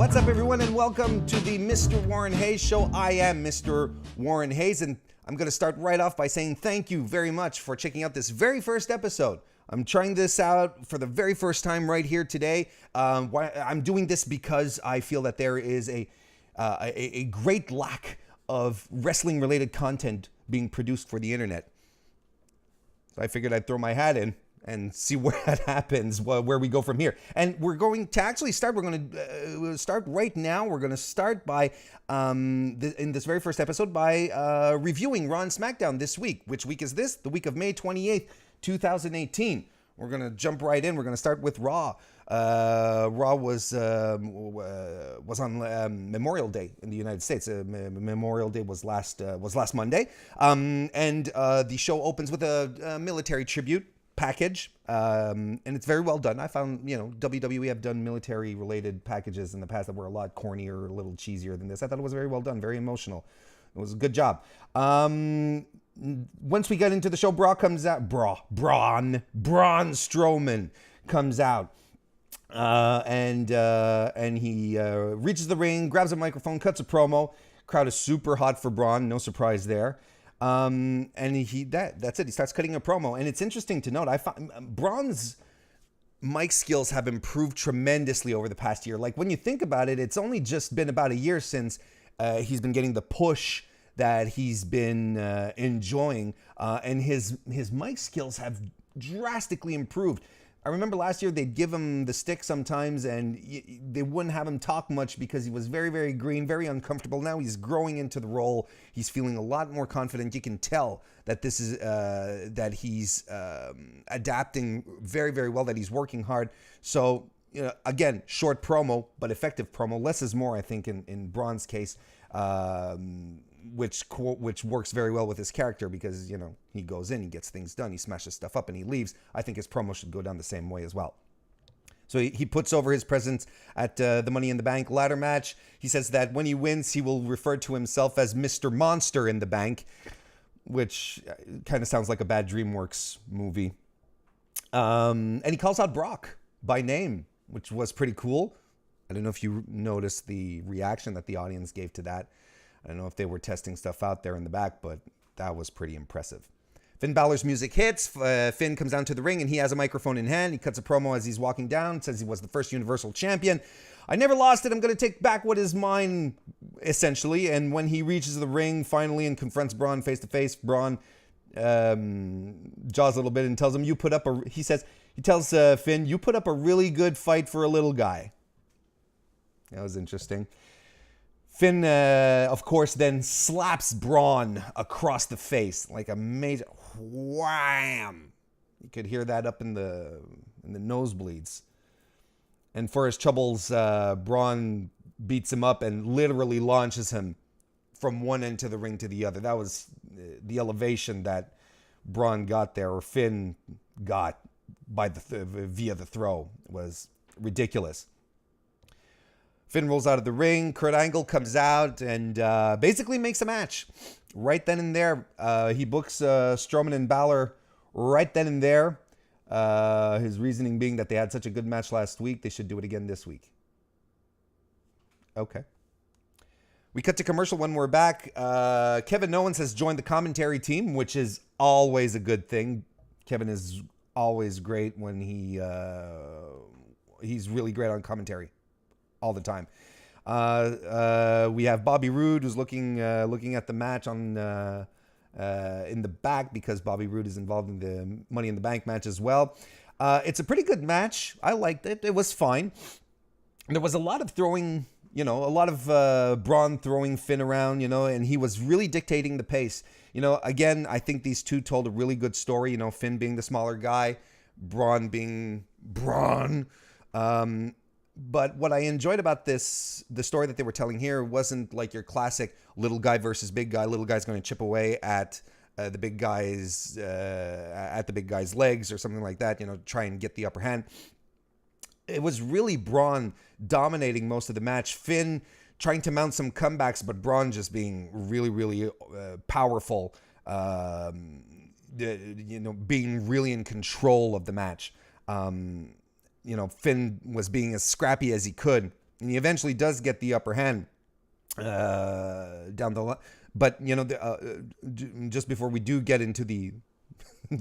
What's up, everyone, and welcome to the Mr. Warren Hayes Show. I am Mr. Warren Hayes, and I'm going to start right off by saying thank you very much for checking out this very first episode. I'm trying this out for the very first time right here today. I'm doing this because I feel that there is a great lack of wrestling-related content being produced for the internet. So I figured I'd throw my hat in and see where that happens, where we go from here. And we're going to actually start, we're going to start right now. We're going to start by, in this very first episode, by reviewing Raw and SmackDown this week. Which week is this? The week of May 28th, 2018. We're going to jump right in. We're going to start with Raw. Raw was on Memorial Day in the United States. Memorial Day was last Monday. And the show opens with a military tribute package, and it's very well done. I found, WWE have done military related packages in the past that were a lot cornier, a little cheesier than this. I thought it was very well done, very emotional. It was a good job. Once we get into the show, Braun Strowman comes out, and he reaches the ring, grabs a microphone, cuts a promo. Crowd is super hot for Braun, no surprise there. And that's it. He starts cutting a promo, and it's interesting to note. I found Braun's mic skills have improved tremendously over the past year. Like, when you think about it, it's only just been about a year since he's been getting the push that he's been enjoying, and his mic skills have drastically improved. I remember last year they'd give him the stick sometimes, and they wouldn't have him talk much because he was very, very green, very uncomfortable. Now he's growing into the role. He's feeling a lot more confident. You can tell that this is that he's adapting very, very well. That he's working hard. So again, short promo, but effective promo. Less is more, I think, in Braun's case. Which works very well with his character because, he goes in, he gets things done, he smashes stuff up, and he leaves. I think his promo should go down the same way as well. So he puts over his presence at the Money in the Bank ladder match. He says that when he wins, he will refer to himself as Mr. Monster in the Bank, which kind of sounds like a bad DreamWorks movie. And he calls out Brock by name, which was pretty cool. I don't know if you noticed the reaction that the audience gave to that. I don't know if they were testing stuff out there in the back, but that was pretty impressive. Finn Balor's music hits. Finn comes down to the ring, and he has a microphone in hand. He cuts a promo as he's walking down, says he was the first Universal Champion. I never lost it. I'm going to take back what is mine, essentially. And when he reaches the ring finally and confronts Braun face-to-face, Braun jaws a little bit and tells him, he tells Finn, you put up a really good fight for a little guy. That was interesting. Finn, of course, then slaps Braun across the face like a major wham. You could hear that up in the nosebleeds. And for his troubles, Braun beats him up and literally launches him from one end to the ring to the other. That was the elevation that Braun got there, or Finn got by via the throw. It was ridiculous. Finn rolls out of the ring. Kurt Angle comes out and basically makes a match. Right then and there. He books Strowman and Balor right then and there. His reasoning being that they had such a good match last week, they should do it again this week. Okay. We cut to commercial when we're back. Kevin Owens has joined the commentary team, which is always a good thing. Kevin is always great when he's really great on commentary. All the time. We have Bobby Roode who's looking at the match in the back because Bobby Roode is involved in the Money in the Bank match as well. It's a pretty good match. I liked it. It was fine. There was a lot of throwing, Braun throwing Finn around, and he was really dictating the pace. Again, I think these two told a really good story. Finn being the smaller guy, Braun being Braun. But what I enjoyed about the story that they were telling here wasn't like your classic little guy versus big guy. Little guy's going to chip away at the big guy's legs or something like that. Try and get the upper hand. It was really Braun dominating most of the match. Finn trying to mount some comebacks, but Braun just being really, really powerful. Being really in control of the match. Finn was being as scrappy as he could, And he eventually does get the upper hand down the line. But, just before we do get into the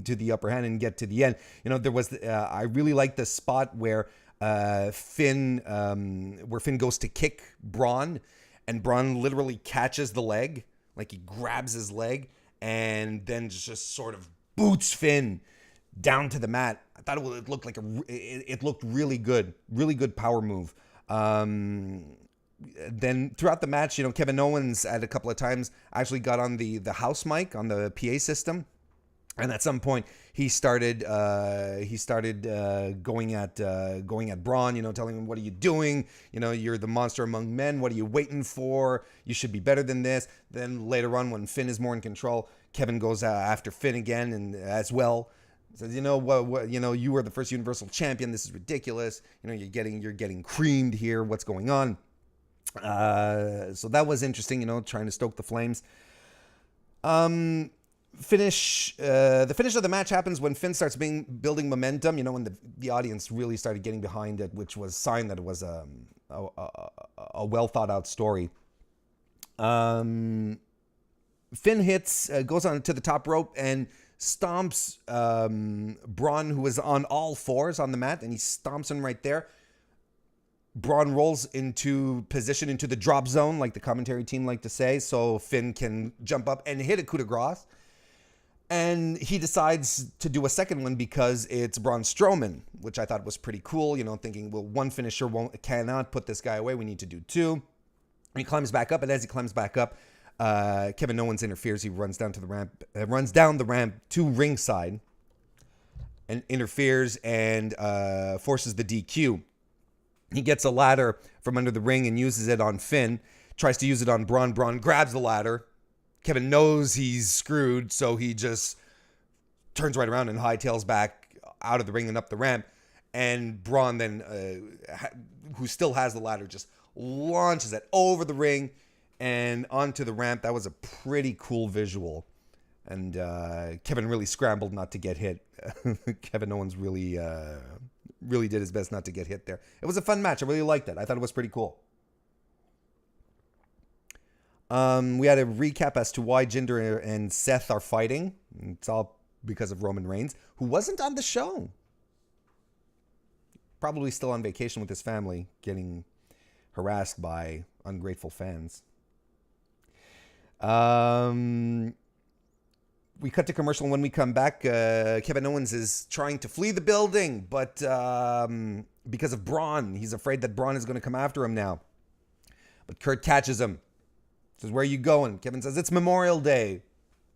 to the upper hand and get to the end, there was I really like the spot where Finn goes to kick Braun, and Braun literally catches the leg, like he grabs his leg, and then just sort of boots Finn down to the mat. I thought it looked like it looked really good power move. Then throughout the match, Kevin Owens at a couple of times actually got on the house mic on the PA system. And at some point, he started going at Braun, telling him, "What are you doing? You're the monster among men. What are you waiting for? You should be better than this." Then later on, when Finn is more in control, Kevin goes after Finn again, and as well says, "You were the first Universal Champion. This is ridiculous. You're getting creamed here. What's going on?" So that was interesting. Trying to stoke the flames. The finish of the match happens when Finn starts building momentum, and the audience really started getting behind it, which was a sign that it was a well thought out story. Finn goes on to the top rope and stomps Braun, who was on all fours on the mat, and he stomps him right there. Braun rolls into position into the drop zone, like the commentary team like to say, so Finn can jump up and hit a coup de grace. And he decides to do a second one because it's Braun Strowman, which I thought was pretty cool, thinking, well, one finisher cannot put this guy away. We need to do two. He climbs back up, and as he climbs back up, Kevin Owens interferes. He runs down the ramp to ringside and interferes and forces the DQ. He gets a ladder from under the ring and uses it on Finn, tries to use it on Braun. Braun grabs the ladder. Kevin knows he's screwed, so he just turns right around and hightails back out of the ring and up the ramp. And Braun then, who still has the ladder, just launches it over the ring and onto the ramp. That was a pretty cool visual. And Kevin really scrambled not to get hit. Kevin Owens really did his best not to get hit there. It was a fun match. I really liked it. I thought it was pretty cool. We had a recap as to why Jinder and Seth are fighting. It's all because of Roman Reigns, who wasn't on the show. Probably still on vacation with his family, getting harassed by ungrateful fans. We cut to commercial, and when we come back, Kevin Owens is trying to flee the building, but because of Braun, he's afraid that Braun is going to come after him now. But Kurt catches him. Says, "Where are you going?" Kevin says, "It's Memorial Day."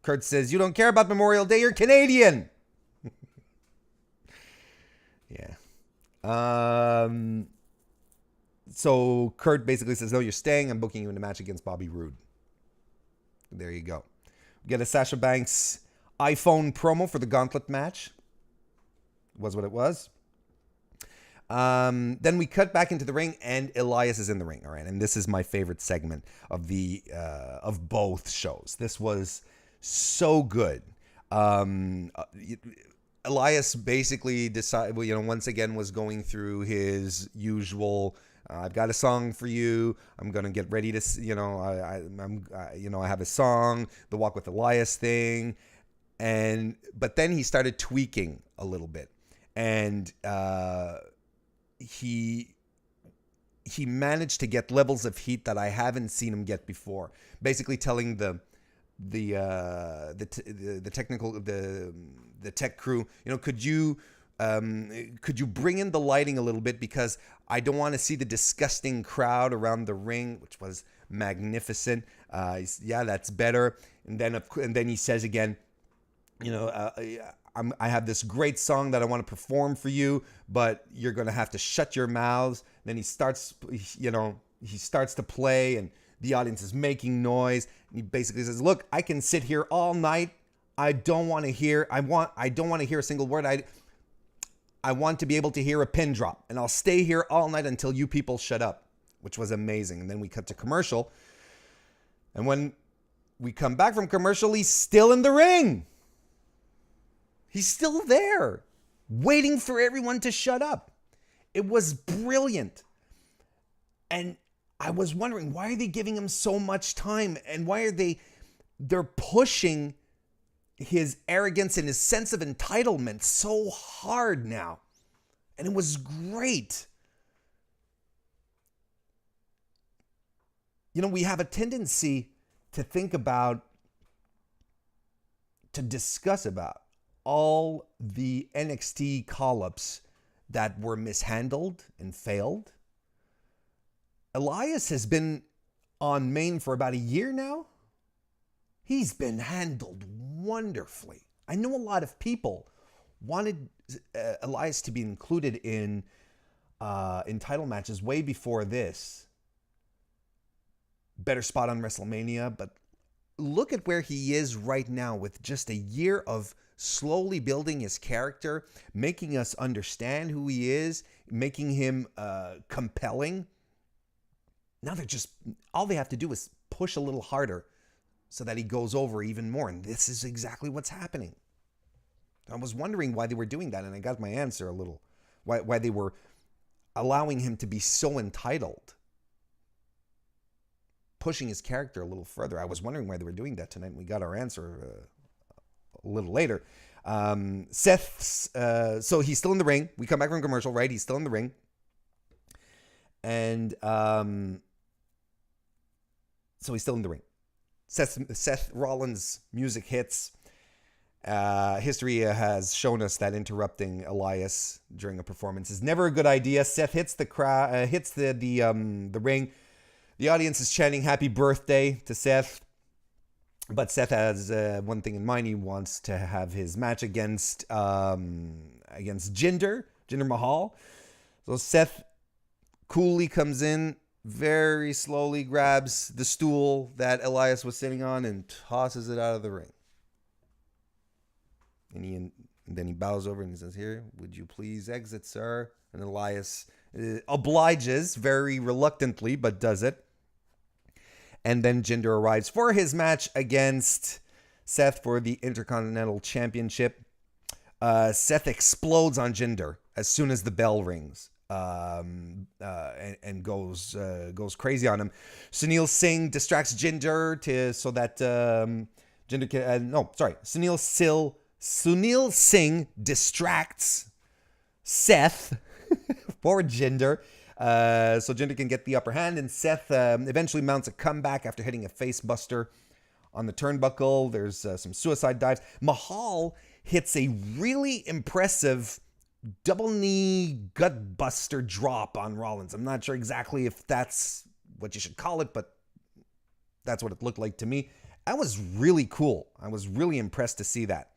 Kurt says, "You don't care about Memorial Day, you're Canadian." Yeah. So Kurt basically says, "No, you're staying. I'm booking you in a match against Bobby Roode." There you go. We get a Sasha Banks iPhone promo for the gauntlet match. It was what it was. Then we cut back into the ring, and Elias is in the ring. All right, and this is my favorite segment of of both shows. This was so good. Elias basically decided, once again was going through his usual. I've got a song for you. I'm gonna get ready to, I have a song, the Walk with Elias thing, but then he started tweaking a little bit, and he managed to get levels of heat that I haven't seen him get before. Basically, telling the tech crew, could you bring in the lighting a little bit, because I don't want to see the disgusting crowd around the ring, which was magnificent. Yeah, that's better. And then he says again, I have this great song that I want to perform for you, but you're going to have to shut your mouths. Then he starts to play, and the audience is making noise. And he basically says, "Look, I can sit here all night. I don't want to hear a single word. I want to be able to hear a pin drop, and I'll stay here all night until you people shut up," which was amazing. And then we cut to commercial. And when we come back from commercial, he's still in the ring. He's still there, waiting for everyone to shut up. It was brilliant. And I was wondering, why are they giving him so much time? And why are they're pushing his arrogance and his sense of entitlement so hard now? And it was great. You know, we have a tendency to think about, to discuss about all the NXT call-ups that were mishandled and failed. Elias has been on main for about a year now. He's been handled wonderfully. I know a lot of people wanted Elias to be included in title matches way before this. Better spot on WrestleMania, but look at where he is right now with just a year of slowly building his character, making us understand who he is, making him compelling. Now all they have to do is push a little harder so that he goes over even more. And this is exactly what's happening. I was wondering why they were doing that, and I got my answer a little. Why they were allowing him to be so entitled, pushing his character a little further. I was wondering why they were doing that tonight, and we got our answer a little later. Seth's, so he's still in the ring. We come back from commercial, right? He's still in the ring. And so he's still in the ring. Seth Rollins' music hits. History has shown us that interrupting Elias during a performance is never a good idea. Seth hits the crowd, hits the ring. The audience is chanting "Happy Birthday" to Seth, but Seth has one thing in mind. He wants to have his match against Jinder Mahal. So Seth coolly comes in, very slowly grabs the stool that Elias was sitting on and tosses it out of the ring. And then he bows over and he says, "Here, would you please exit, sir?" And Elias obliges very reluctantly, but does it. And then Jinder arrives for his match against Seth for the Intercontinental Championship. Seth explodes on Jinder as soon as the bell rings. And goes crazy on him. Sunil Singh distracts Jinder so that Jinder can. Sunil Singh distracts Seth for Jinder, so Jinder can get the upper hand, and Seth eventually mounts a comeback after hitting a face buster on the turnbuckle. There's some suicide dives. Mahal hits a really impressive double knee gut buster drop on Rollins. I'm not sure exactly if that's what you should call it, but that's what it looked like to me. That was really cool. I was really impressed to see that.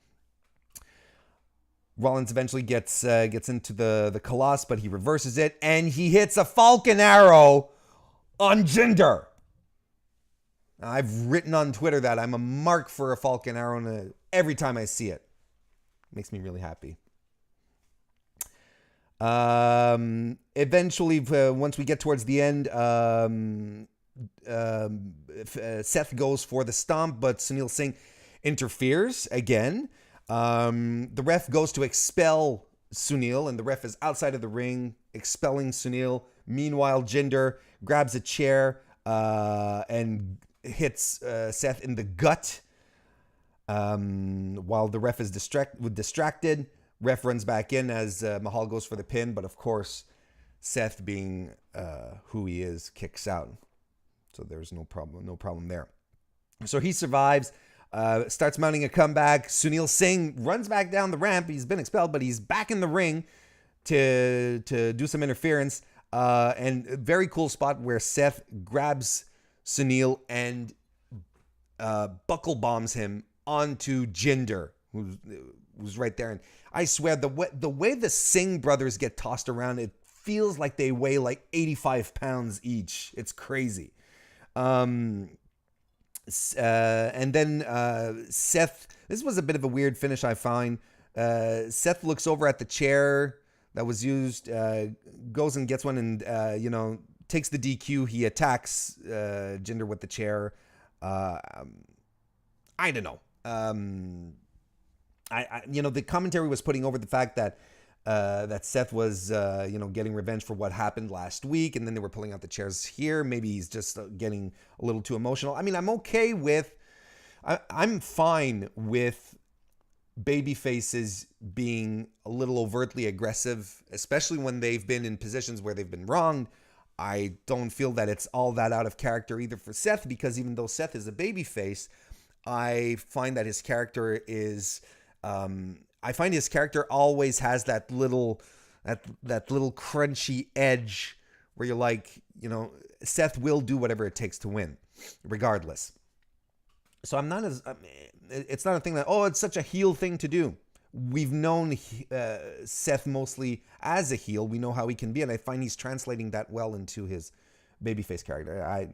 Rollins eventually gets into the Colossus, but he reverses it, and he hits a Falcon Arrow on Jinder. I've written on Twitter that I'm a mark for a Falcon Arrow every time I see it. Makes me really happy. Eventually, once we get towards the end, Seth goes for the stomp, but Sunil Singh interferes again. The ref goes to expel Sunil, and the ref is outside of the ring expelling Sunil. Meanwhile, Jinder grabs a chair and hits Seth in the gut. While the ref is distracted, ref runs back in as Mahal goes for the pin, but of course, Seth, being who he is, kicks out. So there's no problem there. So he survives. Starts mounting a comeback. Sunil Singh runs back down the ramp. He's been expelled, but he's back in the ring to do some interference. And a very cool spot where Seth grabs Sunil and buckle bombs him onto Jinder, who's right there. And I swear, the way the Singh brothers get tossed around, it feels like they weigh like 85 pounds each. It's crazy. And then Seth, this was a bit of a weird finish, I find. Seth looks over at the chair that was used, goes and gets one and, takes the DQ. He attacks Jinder with the chair. I don't know. The commentary was putting over the fact that that Seth was, getting revenge for what happened last week, and then they were pulling out the chairs here. Maybe he's just getting a little too emotional. I mean, I'm fine with baby faces being a little overtly aggressive, especially when they've been in positions where they've been wronged. I don't feel that it's all that out of character either for Seth, because even though Seth is a baby face, I find that his character is, I find his character always has that little crunchy edge where you're like, Seth will do whatever it takes to win, regardless. So it's not a thing that, it's such a heel thing to do. We've known Seth mostly as a heel. We know how he can be, and I find he's translating that well into his babyface character. I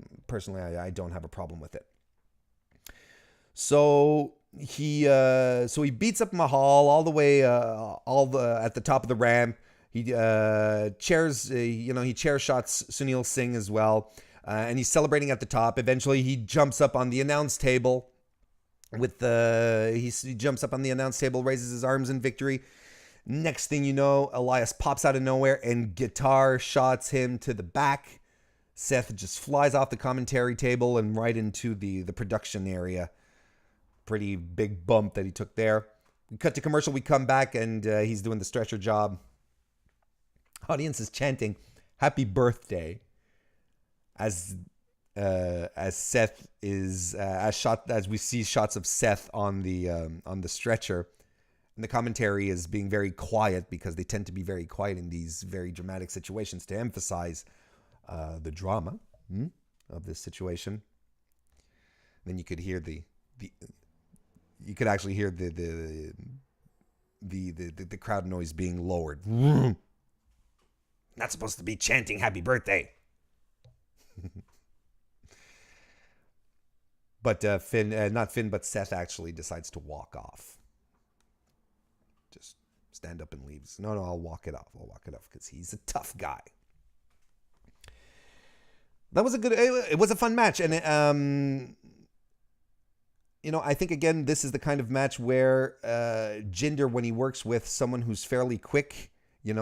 don't have a problem with it. So he beats up Mahal all the way at the top of the ramp. He chair shots Sunil Singh as well, and he's celebrating at the top. Eventually, he jumps up on the announce table. He jumps up on the announce table, raises his arms in victory. Next thing you know, Elias pops out of nowhere and guitar shots him to the back. Seth just flies off the commentary table and right into the production area. Pretty big bump that he took there. We cut to commercial. We come back and he's doing the stretcher job. Audience is chanting "Happy Birthday" as Seth is as we see shots of Seth on the stretcher, and the commentary is being very quiet because they tend to be very quiet in these very dramatic situations to emphasize the drama of this situation. Then you could hear you could actually hear the crowd noise being lowered. Not supposed to be chanting "Happy Birthday." But but Seth actually decides to walk off. Just stand up and leaves. No, I'll walk it off. Because he's a tough guy. That was it was a fun match. And, I think, again, this is the kind of match where Jinder, when he works with someone who's fairly quick, and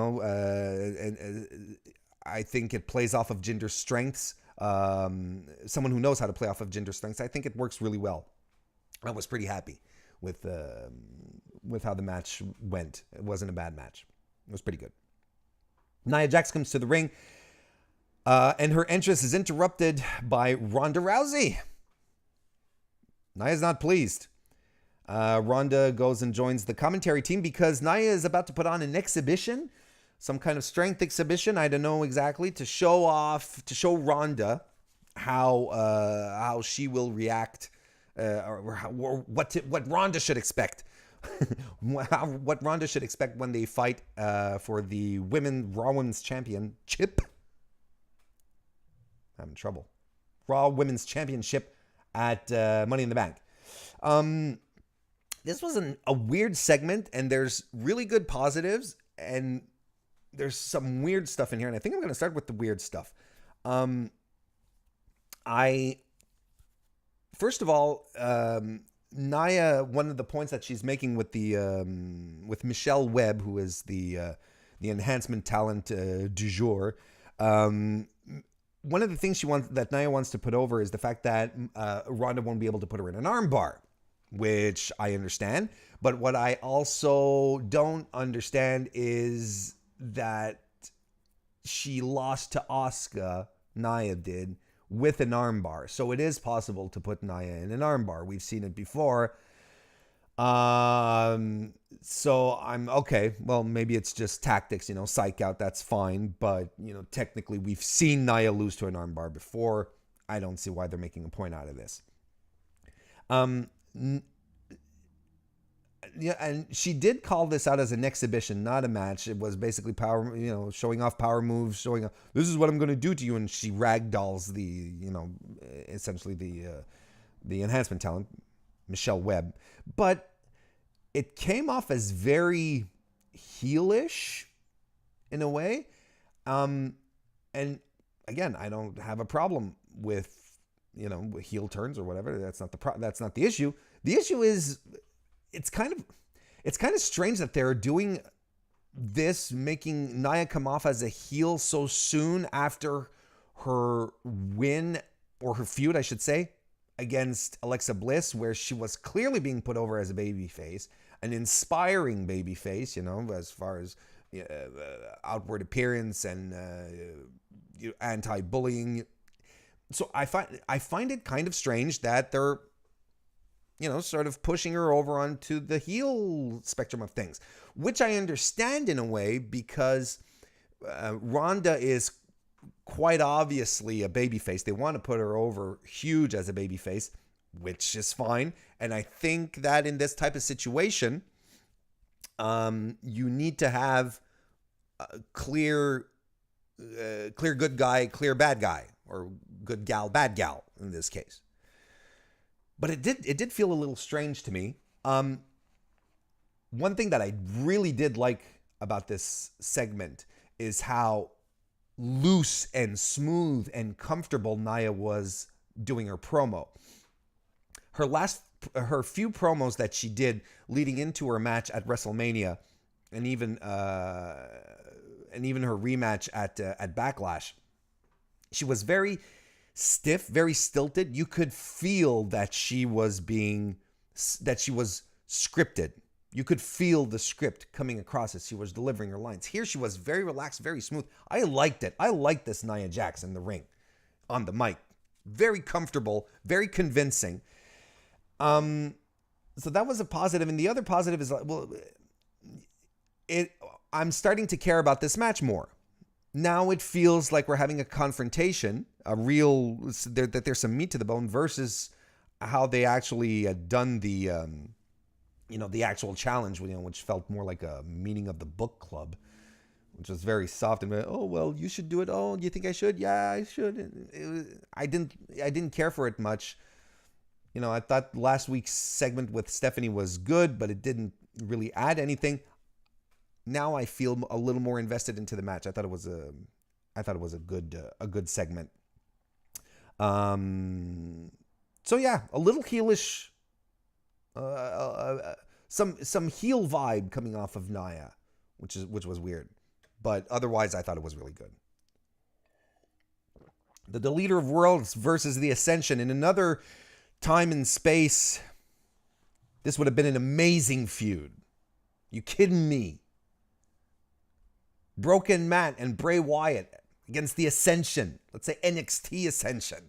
I think it plays off of Jinder's strengths. Someone who knows how to play off of Jinder's strengths. I think it works really well. I was pretty happy with how the match went. It wasn't a bad match. It was pretty good. Nia Jax comes to the ring, and her entrance is interrupted by Ronda Rousey. Nia's not pleased. Ronda goes and joins the commentary team because Nia is about to put on an exhibition, some kind of strength exhibition. I don't know exactly, to show Ronda how she will react, or what Ronda should expect. What Ronda should expect when they fight for the Raw Women's Championship. I'm having trouble. Raw Women's Championship at Money in the Bank. This was a weird segment, and there's really good positives, and there's some weird stuff in here, and I think I'm going to start with the weird stuff. First of all, Nia, one of the points that she's making with with Michelle Webb, who is the enhancement talent du jour, one of the things that Nia wants to put over is the fact that Ronda won't be able to put her in an armbar, which I understand. But what I also don't understand is that she lost to Asuka, Nia did, with an armbar. So it is possible to put Nia in an armbar. We've seen it before. So I'm okay. Well, maybe it's just tactics, psych out. That's fine. But, technically we've seen Nia lose to an armbar before. I don't see why they're making a point out of this. Yeah, and she did call this out as an exhibition, not a match. It was basically power, showing off power moves, showing off, this is what I'm going to do to you. And she ragdolls essentially the enhancement talent, Michelle Webb. But it came off as very heelish in a way. And again, I don't have a problem with, heel turns or whatever. That's not the issue. The issue is, it's kind of strange that they're doing this making Nia come off as a heel so soon after her win, or her feud, I should say, against Alexa Bliss, where she was clearly being put over as a babyface, an inspiring babyface, as far as outward appearance and anti-bullying. So I find it kind of strange that they're, sort of pushing her over onto the heel spectrum of things, which I understand in a way, because Ronda is quite obviously a babyface. They want to put her over huge as a babyface, which is fine. And I think that in this type of situation, you need to have a clear good guy, clear bad guy, or good gal, bad gal in this case. But it did feel a little strange to me. One thing that I really did like about this segment is how loose and smooth and comfortable Nia was doing her promo. Her few promos that she did leading into her match at WrestleMania, and even her rematch at Backlash, she was very stiff, very stilted. You could feel that she was scripted. You could feel the script coming across as she was delivering her lines. Here she was very relaxed, very smooth. I liked it. I liked this Nia Jax in the ring, on the mic. Very comfortable, very convincing. So that was a positive. And the other positive is, I'm starting to care about this match more. Now it feels like we're having a confrontation, that there's some meat to the bone, versus how they actually had done the actual challenge, which felt more like a meeting of the book club, which was very soft and oh, well, you should do it. Oh, do you think I should? Yeah, I should. I didn't care for it much. I thought last week's segment with Stephanie was good, but it didn't really add anything. Now I feel a little more invested into the match. I thought it was a good segment. So yeah, a little heelish. Some heel vibe coming off of Nia, which was weird, but otherwise I thought it was really good. The Deleter of Worlds versus the Ascension in another time and space. This would have been an amazing feud. You kidding me? Broken Matt and Bray Wyatt against the Ascension. Let's say NXT Ascension.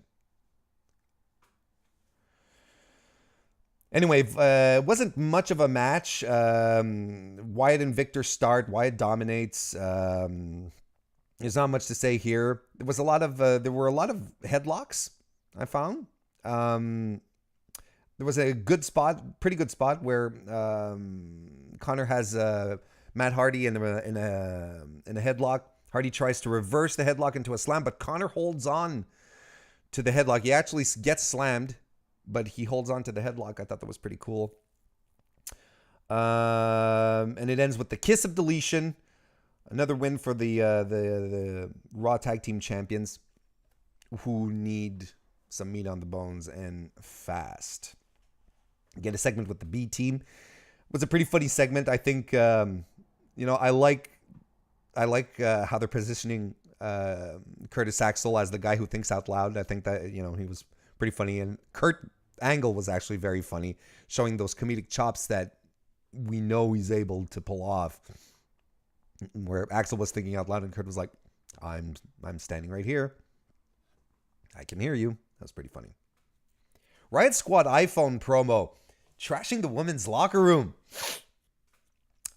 Anyway, it wasn't much of a match. Wyatt and Victor start. Wyatt dominates. There's not much to say here. There were a lot of headlocks, I found. There was a pretty good spot where Connor has Matt Hardy in a headlock. Hardy tries to reverse the headlock into a slam, but Connor holds on to the headlock. He actually gets slammed, but he holds on to the headlock. I thought that was pretty cool. And it ends with the kiss of deletion. Another win for the Raw Tag Team Champions, who need some meat on the bones and fast. Get a segment with the B Team. It was a pretty funny segment. I think, I like how they're positioning Curtis Axel as the guy who thinks out loud. I think that, he was pretty funny. And Kurt Angle was actually very funny, showing those comedic chops that we know he's able to pull off. Where Axel was thinking out loud and Kurt was like, I'm standing right here. I can hear you. That was pretty funny. Riot Squad iPhone promo, trashing the women's locker room.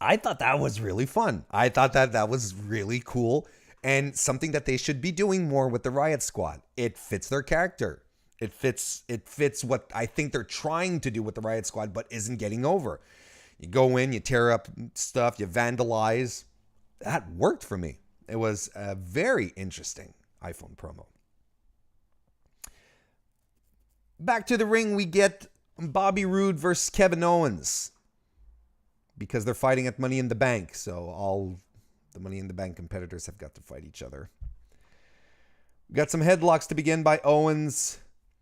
I thought that was really fun. I thought that was really cool and something that they should be doing more with the Riot Squad. It fits their character. It fits what I think they're trying to do with the Riot Squad, but isn't getting over. You go in, you tear up stuff, you vandalize. That worked for me. It was a very interesting iPhone promo. Back to the ring, we get Bobby Roode versus Kevin Owens, because they're fighting at Money in the Bank. So all the Money in the Bank competitors have got to fight each other. We got some headlocks to begin by Owens.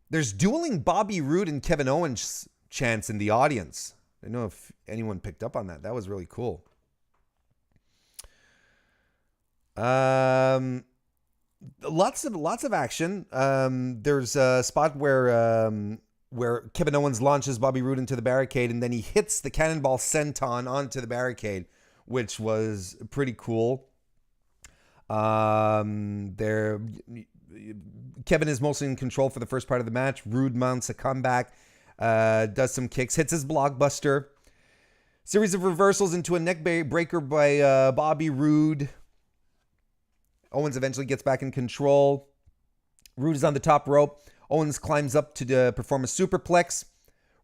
There's dueling Bobby Roode and Kevin Owens chants in the audience. I don't know if anyone picked up on that. That was really cool. Lots of action. There's a spot where Kevin Owens launches Bobby Roode into the barricade, and then he hits the cannonball senton onto the barricade, which was pretty cool. There, Kevin is mostly in control for the first part of the match. Roode mounts a comeback, does some kicks, hits his blockbuster. Series of reversals into a neck breaker by Bobby Roode. Owens eventually gets back in control. Roode is on the top rope. Owens climbs up to perform a superplex.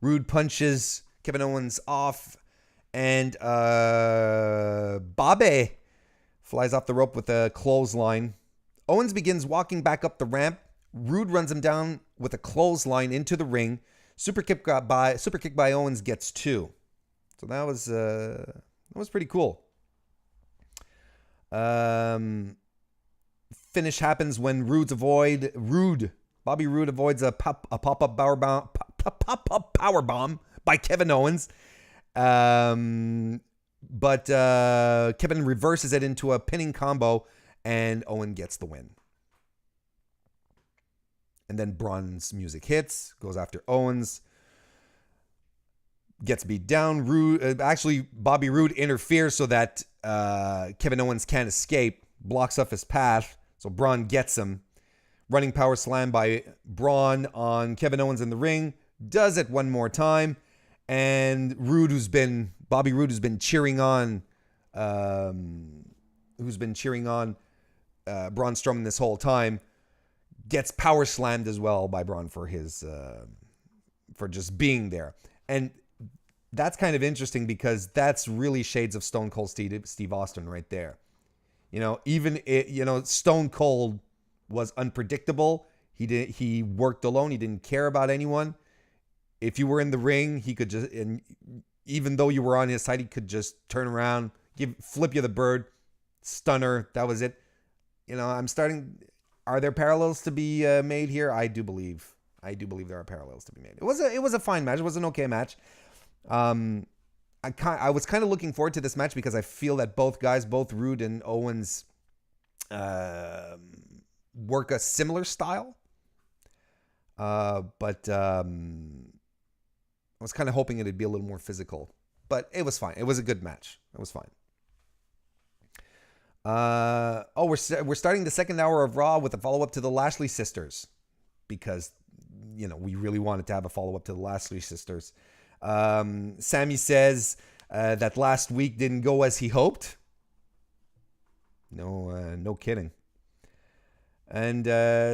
Roode punches Kevin Owens off. And Bobby flies off the rope with a clothesline. Owens begins walking back up the ramp. Roode runs him down with a clothesline into the ring. Super kick by Owens gets 2. So that was pretty cool. Finish happens when Bobby Roode avoids a pop-up power bomb by Kevin Owens. But Kevin reverses it into a pinning combo, and Owen gets the win. And then Braun's music hits, goes after Owens, gets beat down. Bobby Roode interferes so that Kevin Owens can't escape, blocks off his path, so Braun gets him. Running power slam by Braun on Kevin Owens in the ring, does it one more time, and Bobby Roode, who's been cheering on Braun Strowman this whole time, gets power slammed as well by Braun for just being there. And that's kind of interesting because that's really shades of Stone Cold Steve Austin right there. Stone Cold was unpredictable. He worked alone. He didn't care about anyone. If you were in the ring, he could just, and even though you were on his side, he could just turn around, flip you the bird, stunner. That was it. Are there parallels to be made here? I do believe there are parallels to be made. It was a fine match. It was an okay match. I was kind of looking forward to this match because I feel that both Roode and Owens, work a similar style. But I was kind of hoping it'd be a little more physical. But it was fine. It was a good match. It was fine. We're starting the second hour of Raw with a follow-up to the Lashley sisters because, we really wanted to have a follow-up to the Lashley sisters. Sammy says that last week didn't go as he hoped. No kidding. And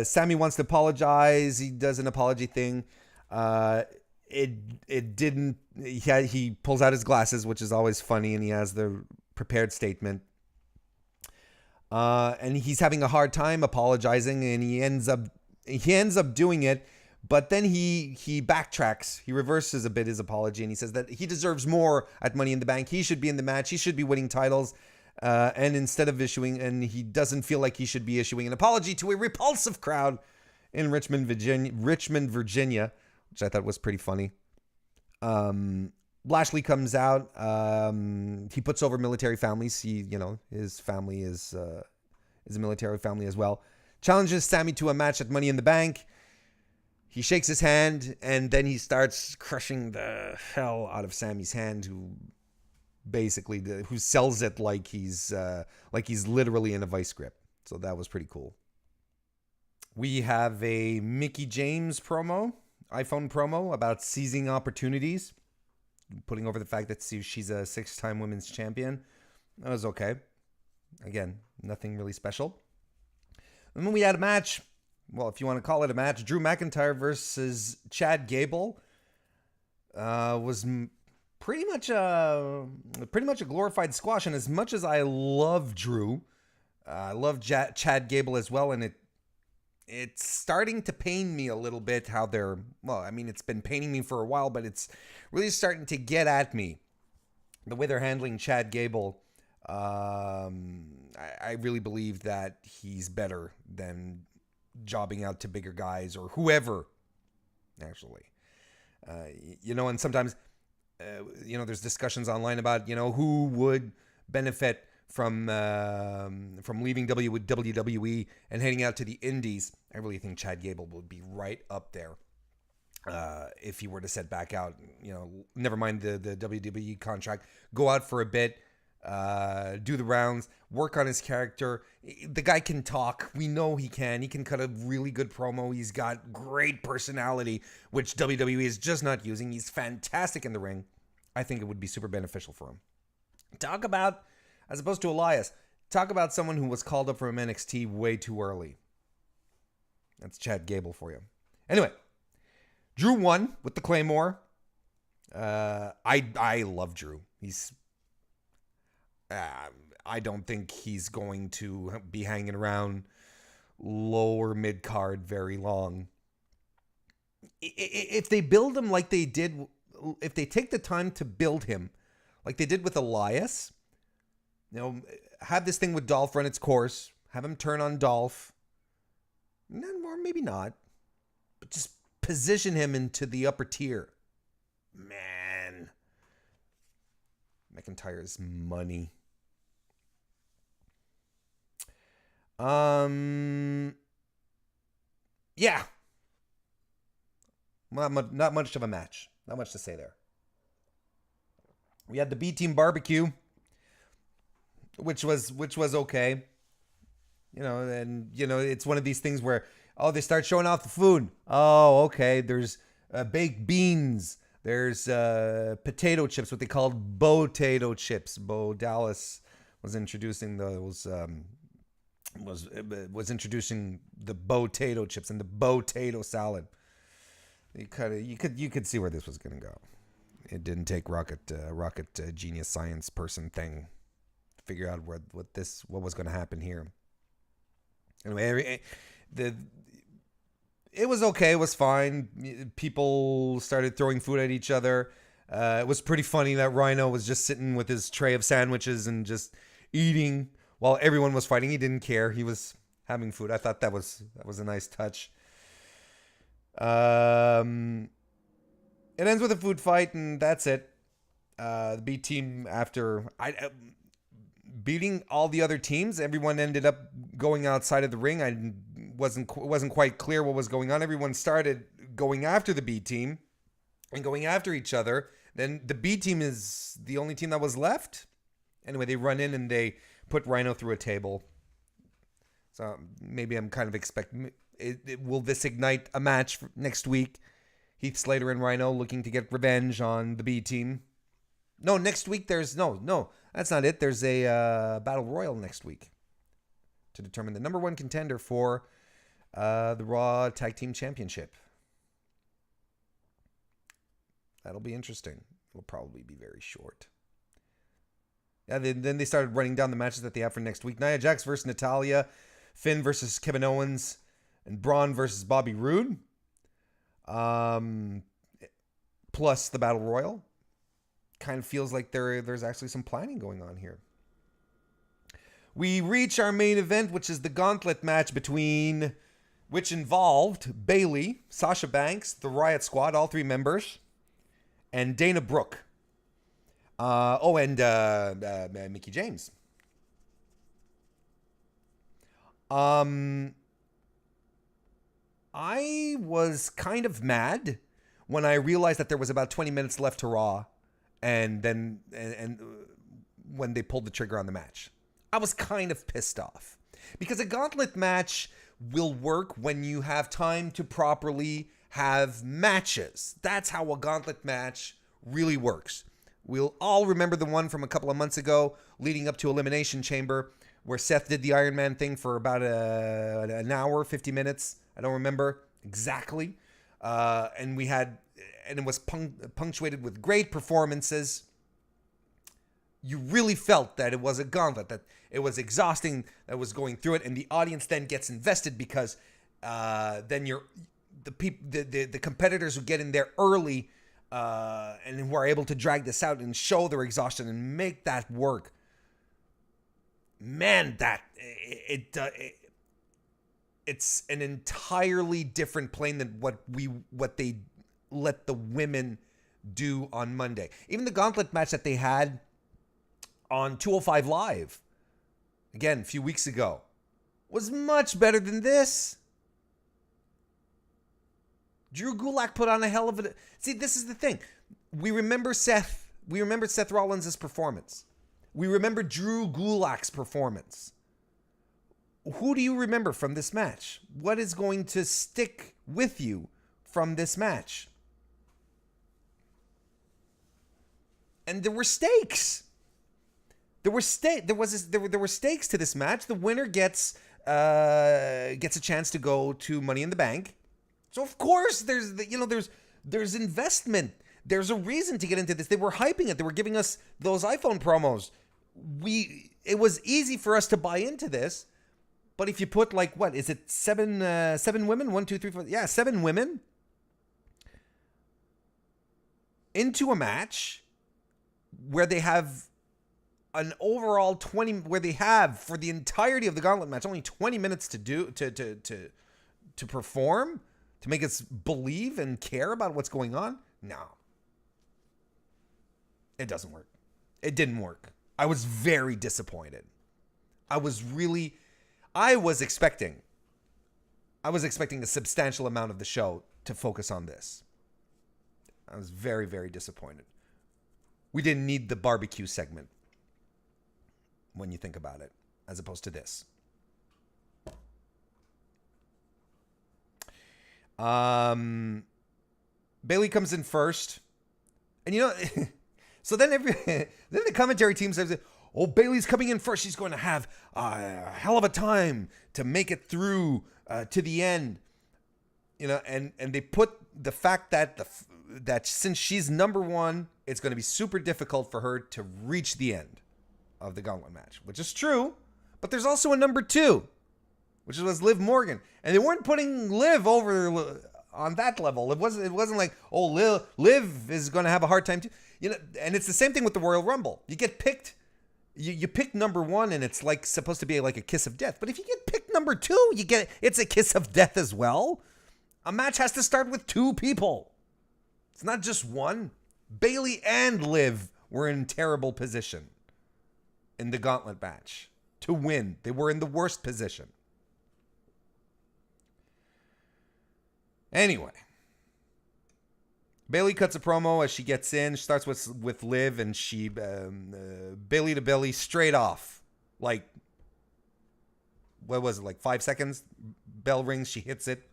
Sammy wants to apologize. He does an apology thing. It didn't. He pulls out his glasses, which is always funny, and he has the prepared statement. And he's having a hard time apologizing, and he ends up doing it. But then he backtracks. He reverses a bit his apology, and he says that he deserves more at Money in the Bank. He should be in the match. He should be winning titles. And instead of he doesn't feel like he should be issuing an apology to a repulsive crowd in Richmond, Virginia, which I thought was pretty funny. Lashley comes out. He puts over military families. His family is a military family as well. Challenges Sammy to a match at Money in the Bank. He shakes his hand, and then he starts crushing the hell out of Sammy's hand, who sells it like he's literally in a vice grip. So that was pretty cool. We have a Mickie James iPhone promo about seizing opportunities, putting over the fact that she's a 6-time women's champion. That was okay. Again, nothing really special. And then we had a match. Well, if you want to call it a match, Drew McIntyre versus Chad Gable was pretty much a glorified squash. And as much as I love Drew, I love Chad Gable as well. And it's starting to pain me a little bit how it's been paining me for a while, but it's really starting to get at me. The way they're handling Chad Gable, I really believe that he's better than jobbing out to bigger guys or whoever, actually. And sometimes, there's discussions online about, who would benefit from leaving WWE and heading out to the Indies, I really think Chad Gable would be right up there. If he were to set back out, never mind the WWE contract, go out for a bit, do the rounds, work on his character. The guy can talk. We know he can. He can cut a really good promo. He's got great personality, which WWE is just not using. He's fantastic in the ring. I think it would be super beneficial for him. Talk about, as opposed to Elias, talk about someone who was called up from NXT way too early. That's Chad Gable for you. Anyway, Drew won with the Claymore. I love Drew. I don't think he's going to be hanging around lower mid card very long. If they build him like they did, if they take the time to build him like they did with Elias, have this thing with Dolph run its course, have him turn on Dolph, or maybe not, but just position him into the upper tier. Man, McIntyre's money. Yeah. Not much of a match. Not much to say there. We had the B Team barbecue, which was okay. It's one of these things where, they start showing off the food. Oh, okay. There's baked beans. There's potato chips, what they called bo-tato chips. Bo Dallas was introducing those. Was introducing the bo-tato chips and the bo-tato salad. You could see where this was going to go. It didn't take rocket genius science person thing to figure out what was going to happen here. Anyway, it was okay. It was fine. People started throwing food at each other. It was pretty funny that Rhino was just sitting with his tray of sandwiches and just eating while everyone was fighting. He didn't care. He was having food. I thought that was a nice touch. It ends with a food fight, and that's it. The B team, after beating all the other teams, everyone ended up going outside of the ring. I wasn't quite clear what was going on. Everyone started going after the B team and going after each other. Then the B team is the only team that was left. Anyway, they run in and they put Rhino through a table. So maybe I'm kind of expecting... Will this ignite a match for next week? Heath Slater and Rhino looking to get revenge on the B team. No, next week there's... No, that's not it. There's a Battle Royal next week to determine the number one contender for the Raw Tag Team Championship. That'll be interesting. It'll probably be very short. Yeah, then they started running down the matches that they have for next week. Nia Jax versus Natalya, Finn versus Kevin Owens, and Braun versus Bobby Roode. Plus the Battle Royal. Kind of feels like there's actually some planning going on here. We reach our main event, which is the gauntlet match which involved Bayley, Sasha Banks, the Riot Squad, all three members, and Dana Brooke. And Mickie James. I was kind of mad when I realized that there was about 20 minutes left to Raw, and then when they pulled the trigger on the match. I was kind of pissed off because a gauntlet match will work when you have time to properly have matches. That's how a gauntlet match really works. We'll all remember the one from a couple of months ago leading up to Elimination Chamber where Seth did the Iron Man thing for about an hour, 50 minutes. I don't remember exactly. And it was punctuated with great performances. You really felt that it was a gauntlet, that it was exhausting, that was going through it, and the audience then gets invested because then the competitors who get in there early and who are able to drag this out and show their exhaustion and make that work. Man, it's an entirely different plane than what they let the women do on Monday. Even the gauntlet match that they had on 205 Live again, a few weeks ago, was much better than this. Drew Gulak put on a hell of a... See, this is the thing. We remember Seth Rollins' performance. We remember Drew Gulak's performance. Who do you remember from this match? What is going to stick with you from this match? And there were stakes. There were stakes to this match. The winner gets a chance to go to Money in the Bank. So of course there's investment. There's a reason to get into this. They were hyping it. They were giving us those iPhone promos. It was easy for us to buy into this. But if you put seven women? 1, 2, 3, 4. Yeah, 7 women into a match where they have an overall 20, where they have for the entirety of the gauntlet match only 20 minutes to perform, to make us believe and care about what's going on. No, it doesn't work. It didn't work. I was very disappointed. I was expecting a substantial amount of the show to focus on this. I was very, very disappointed. We didn't need the barbecue segment when you think about it, as opposed to this. Bayley comes in first. And so then the commentary team says, oh, Bayley's coming in first. She's going to have a hell of a time to make it through to the end. And they put the fact that since she's number one, it's going to be super difficult for her to reach the end of the gauntlet match, which is true. But there's also a number 2, which was Liv Morgan. And they weren't putting Liv over on that level. It wasn't like, oh, Liv is going to have a hard time too. And it's the same thing with the Royal Rumble. You get picked. You pick number 1 and it's like supposed to be like a kiss of death. But if you get picked number 2, it's a kiss of death as well. A match has to start with 2 people. It's not just one. Bayley and Liv were in terrible position in the gauntlet match to win. They were in the worst position. Anyway, Bayley cuts a promo as she gets in. She starts with Liv, and she Bayley to Bayley straight off. Like, what was it? Like 5 seconds. Bell rings. She hits it.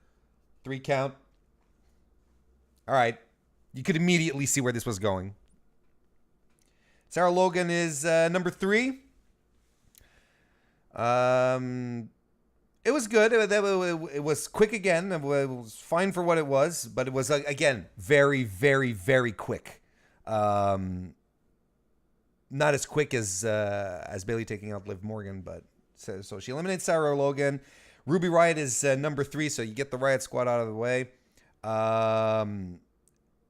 3 count. All right. You could immediately see where this was going. Sarah Logan is number 3. It was good. It was quick again. It was fine for what it was, but it was, again, very, very, very quick. Not as quick as Bayley taking out Liv Morgan, but so she eliminates Sarah Logan. Ruby Riott is number 3, so you get the Riott Squad out of the way.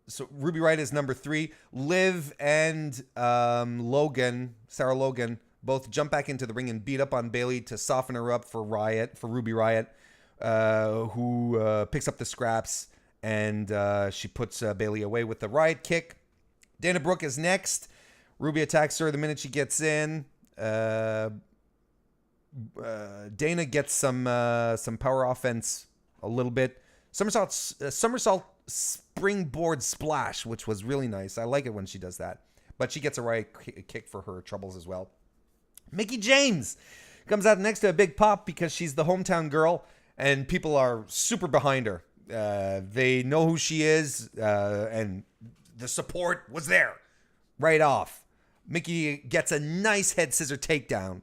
So Ruby Riott is number 3. Liv and Sarah Logan, both jump back into the ring and beat up on Bayley to soften her up for Ruby Riott, who picks up the scraps, and she puts Bayley away with the Riott kick. Dana Brooke is next. Ruby attacks her the minute she gets in. Dana gets some power offense a little bit. Somersault springboard splash, which was really nice. I like it when she does that. But she gets a Riott kick for her troubles as well. Mickie James comes out next to a big pop because she's the hometown girl, and people are super behind her. They know who she is, and the support was there right off. Mickie gets a nice head scissor takedown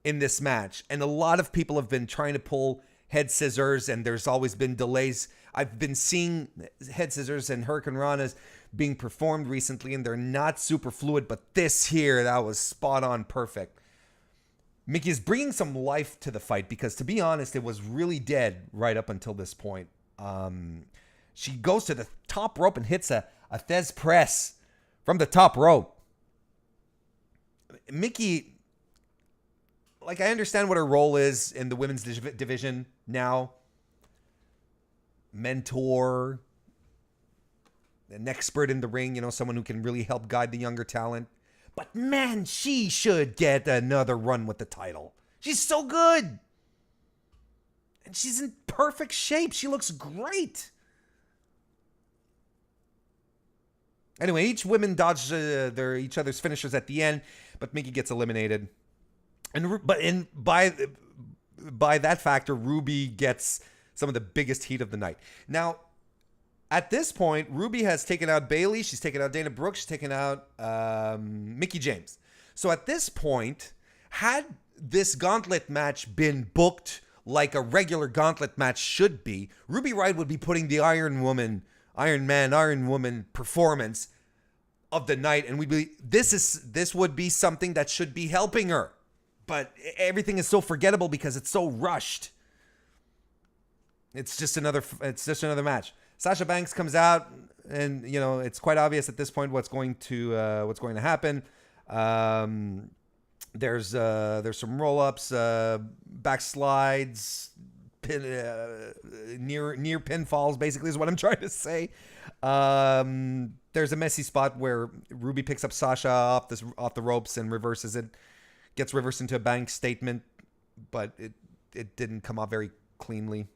in this match, and a lot of people have been trying to pull head scissors, and there's always been delays. I've been seeing head scissors and Hurricane Ranas being performed recently, and they're not super fluid, but this here, that was spot on perfect. Mickie is bringing some life to the fight because, to be honest, it was really dead right up until this point. She goes to the top rope and hits a Thez press from the top rope. Mickie, like, I understand what her role is in the women's division now. Mentor, an expert in the ring, someone who can really help guide the younger talent. But man, she should get another run with the title. She's so good. And she's in perfect shape. She looks great. Anyway, each women dodge each other's finishers at the end, but Mickey gets eliminated. And by that factor, Ruby gets some of the biggest heat of the night. Now, at this point, Ruby has taken out Bayley. She's taken out Dana Brooke. She's taken out Mickie James. So at this point, had this gauntlet match been booked like a regular gauntlet match should be, Ruby Riott would be putting the Iron Woman performance of the night, and this would be something that should be helping her. But everything is so forgettable because it's so rushed. It's just another match. Sasha Banks comes out, and it's quite obvious at this point what's going to happen. There's some roll-ups, backslides, near pinfalls, basically is what I'm trying to say. There's a messy spot where Ruby picks up Sasha off the ropes and reverses it. Gets reversed into a Banks statement, but it didn't come off very cleanly.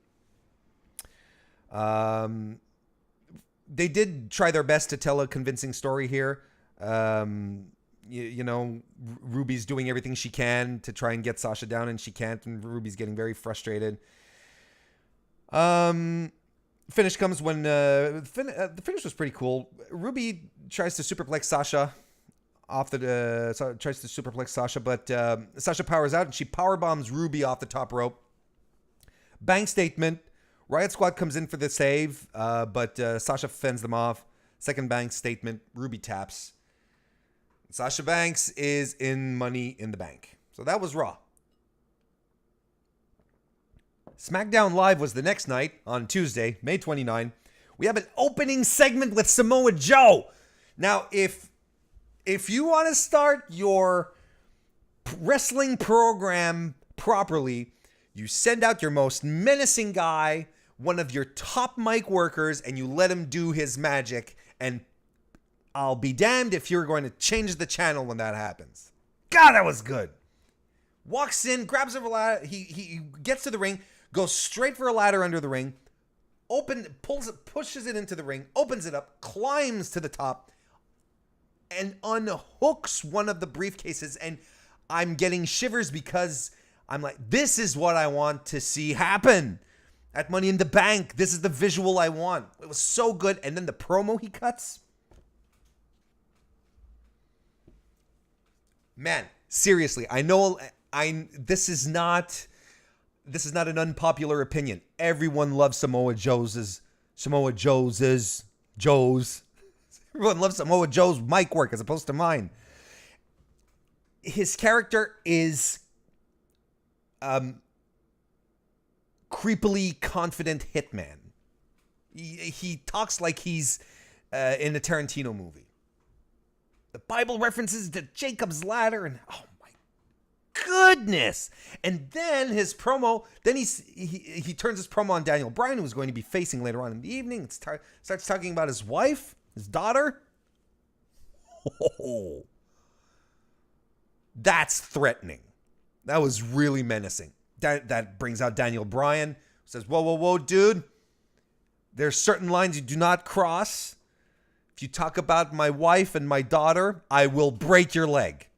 They did try their best to tell a convincing story here. Ruby's doing everything she can to try and get Sasha down, and she can't, and Ruby's getting very frustrated. Finish comes when the finish was pretty cool. Ruby tries to superplex Sasha but Sasha powers out and she power bombs Ruby off the top rope. Bank statement. Riot Squad comes in for the save, but Sasha fends them off. Second Bank statement. Ruby taps. Sasha Banks is in Money in the Bank. So that was Raw. SmackDown Live was the next night on Tuesday, May 29. We have an opening segment with Samoa Joe. Now, if you want to start your wrestling program properly, you send out your most menacing guy, one of your top mic workers, and you let him do his magic, and I'll be damned if you're going to change the channel when that happens. God, that was good. Walks in, grabs a ladder, he gets to the ring, goes straight for a ladder under the ring, pushes it into the ring, opens it up, climbs to the top, and unhooks one of the briefcases. And I'm getting shivers because I'm like, this is what I want to see happen at Money in the Bank. This is the visual I want. It was so good. And then the promo he cuts. Man, seriously, this is not an unpopular opinion. Everyone loves Samoa Joe's. Everyone loves Samoa Joe's mic work as opposed to mine. His character is creepily confident hitman. He talks like he's in a Tarantino movie. The Bible references to Jacob's ladder, and oh my goodness! And then his promo. Then he turns his promo on Daniel Bryan, who's going to be facing later on in the evening. And starts talking about his wife, his daughter. Oh, that's threatening. That was really menacing. That brings out Daniel Bryan, who says, whoa, dude. There's certain lines you do not cross. If you talk about my wife and my daughter, I will break your leg.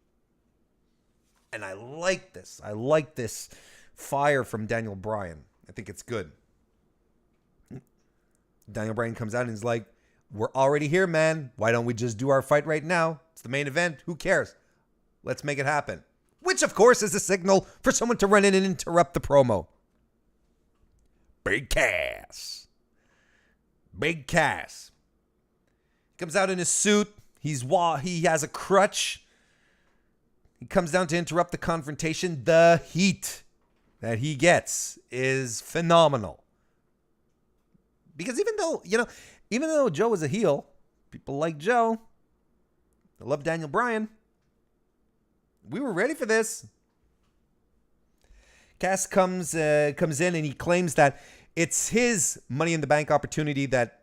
And I like this. I like this fire from Daniel Bryan. I think it's good. Daniel Bryan comes out and he's like, we're already here, man. Why don't we just do our fight right now? It's the main event. Who cares? Let's make it happen. Which, of course, is a signal for someone to run in and interrupt the promo. Big Cass. Comes out in his suit. He has a crutch. He comes down to interrupt the confrontation. The heat that he gets is phenomenal. Because even though Joe is a heel, people like Joe. They love Daniel Bryan. We were ready for this. Cass comes in and he claims that it's his Money in the Bank opportunity that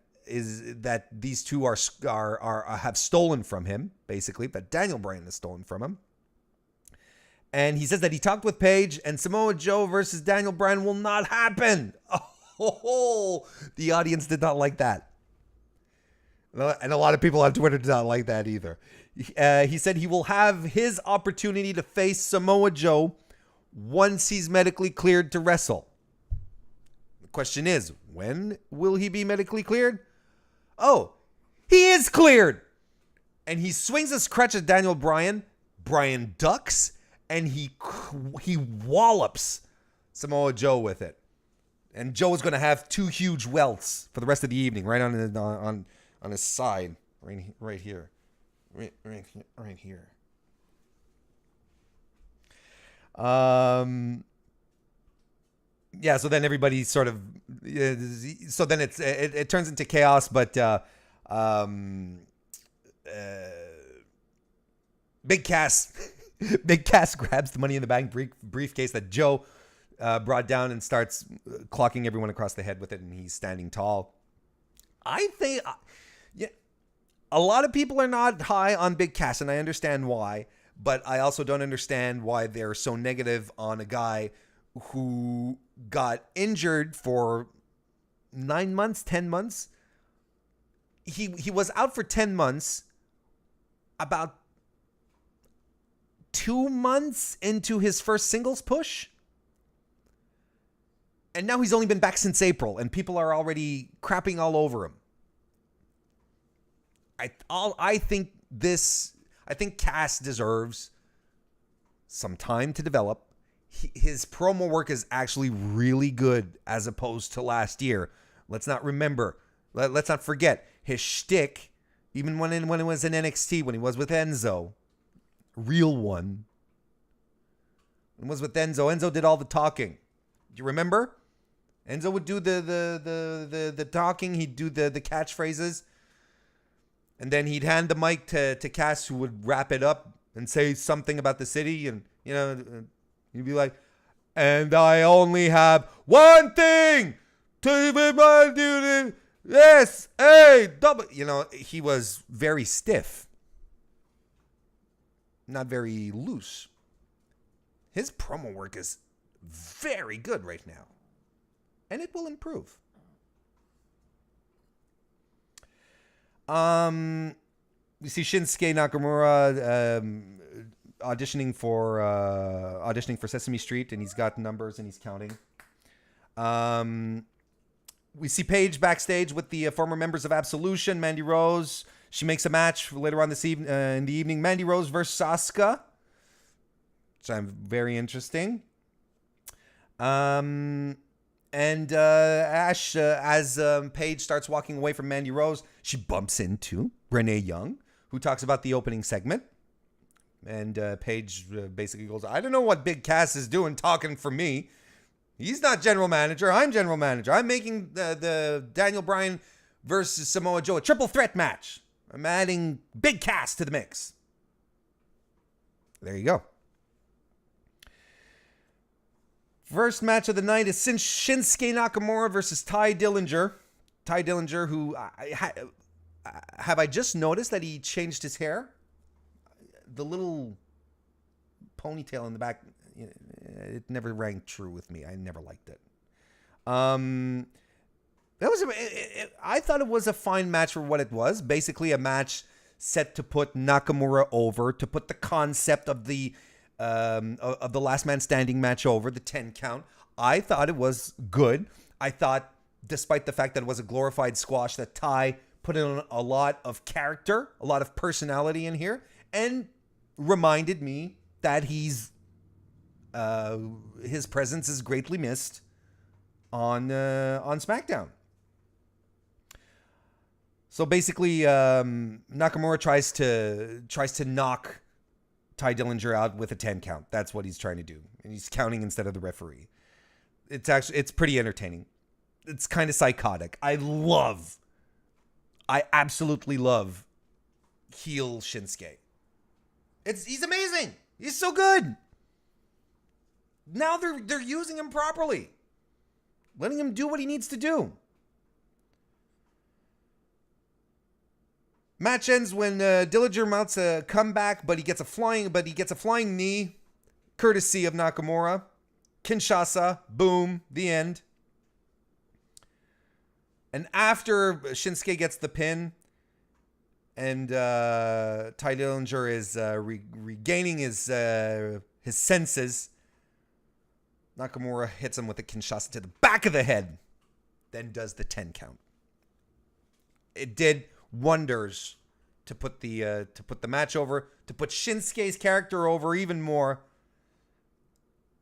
these two have stolen from him, basically, that Daniel Bryan has stolen from him. And he says that he talked with Paige and Samoa Joe versus Daniel Bryan will not happen. Oh, the audience did not like that. And a lot of people on Twitter did not like that either. He said he will have his opportunity to face Samoa Joe once he's medically cleared to wrestle. The question is, when will he be medically cleared? Oh, he is cleared. And he swings his crutch at Daniel Bryan. Bryan ducks, and he wallops Samoa Joe with it. And Joe is going to have 2 huge welts for the rest of the evening, right on his side, right here. Right here. Yeah, so then everybody sort of, so then it turns into chaos, but Big Cass grabs the Money in the Bank briefcase that Joe brought down and starts clocking everyone across the head with it, and he's standing tall. I think, a lot of people are not high on Big Cass, and I understand why, but I also don't understand why they're so negative on a guy who got injured for 9 months, 10 months. He was out for 10 months, about 2 months into his first singles push. And now he's only been back since April, and people are already crapping all over him. I think Cass deserves some time to develop. His promo work is actually really good as opposed to last year. Let's not forget his shtick, even when it was in NXT, when he was with Enzo, real one. When it was with Enzo, Enzo did all the talking. Do you remember? Enzo would do the talking. He'd do the catchphrases. And then he'd hand the mic to Cass, who would wrap it up and say something about the city. And, he'd be like, and I only have one thing to remind you. S-A-W. He was very stiff. Not very loose. His promo work is very good right now. And it will improve. We see Shinsuke Nakamura auditioning for Sesame Street, and he's got numbers and he's counting. We see Paige backstage with the former members of Absolution, Mandy Rose. She makes a match later on in the evening. Mandy Rose versus Asuka, which I'm very interesting. And Ash, as Paige starts walking away from Mandy Rose, she bumps into Renee Young, who talks about the opening segment. And Paige basically goes, I don't know what Big Cass is doing talking for me. He's not general manager. I'm general manager. I'm making the Daniel Bryan versus Samoa Joe a triple threat match. I'm adding Big Cass to the mix. There you go. First match of the night is Shinsuke Nakamura versus Ty Dillinger. Ty Dillinger, who have I just noticed that he changed his hair? The little ponytail in the back, it never rang true with me. I never liked it. I thought it was a fine match for what it was. Basically, a match set to put Nakamura over, to put the concept of the last man standing match over, the 10 count. I thought it was good. I thought, despite the fact that it was a glorified squash, that Ty put in a lot of character, a lot of personality in here, and reminded me that his presence is greatly missed on SmackDown. So basically, Nakamura tries to knock Ty Dillinger out with a 10 count. That's what he's trying to do. And he's counting instead of the referee. It's pretty entertaining. It's kind of psychotic. I absolutely love heel Shinsuke. He's amazing. He's so good. Now they're using him properly. Letting him do what he needs to do. Match ends when Dillinger mounts a comeback, but he gets a flying knee. courtesy of Nakamura. Kinshasa, boom, the end. And after Shinsuke gets the pin and Ty Dillinger is regaining his senses, Nakamura hits him with a Kinshasa to the back of the head, then does the 10 count. It did wonders to put the match over, to put Shinsuke's character over even more,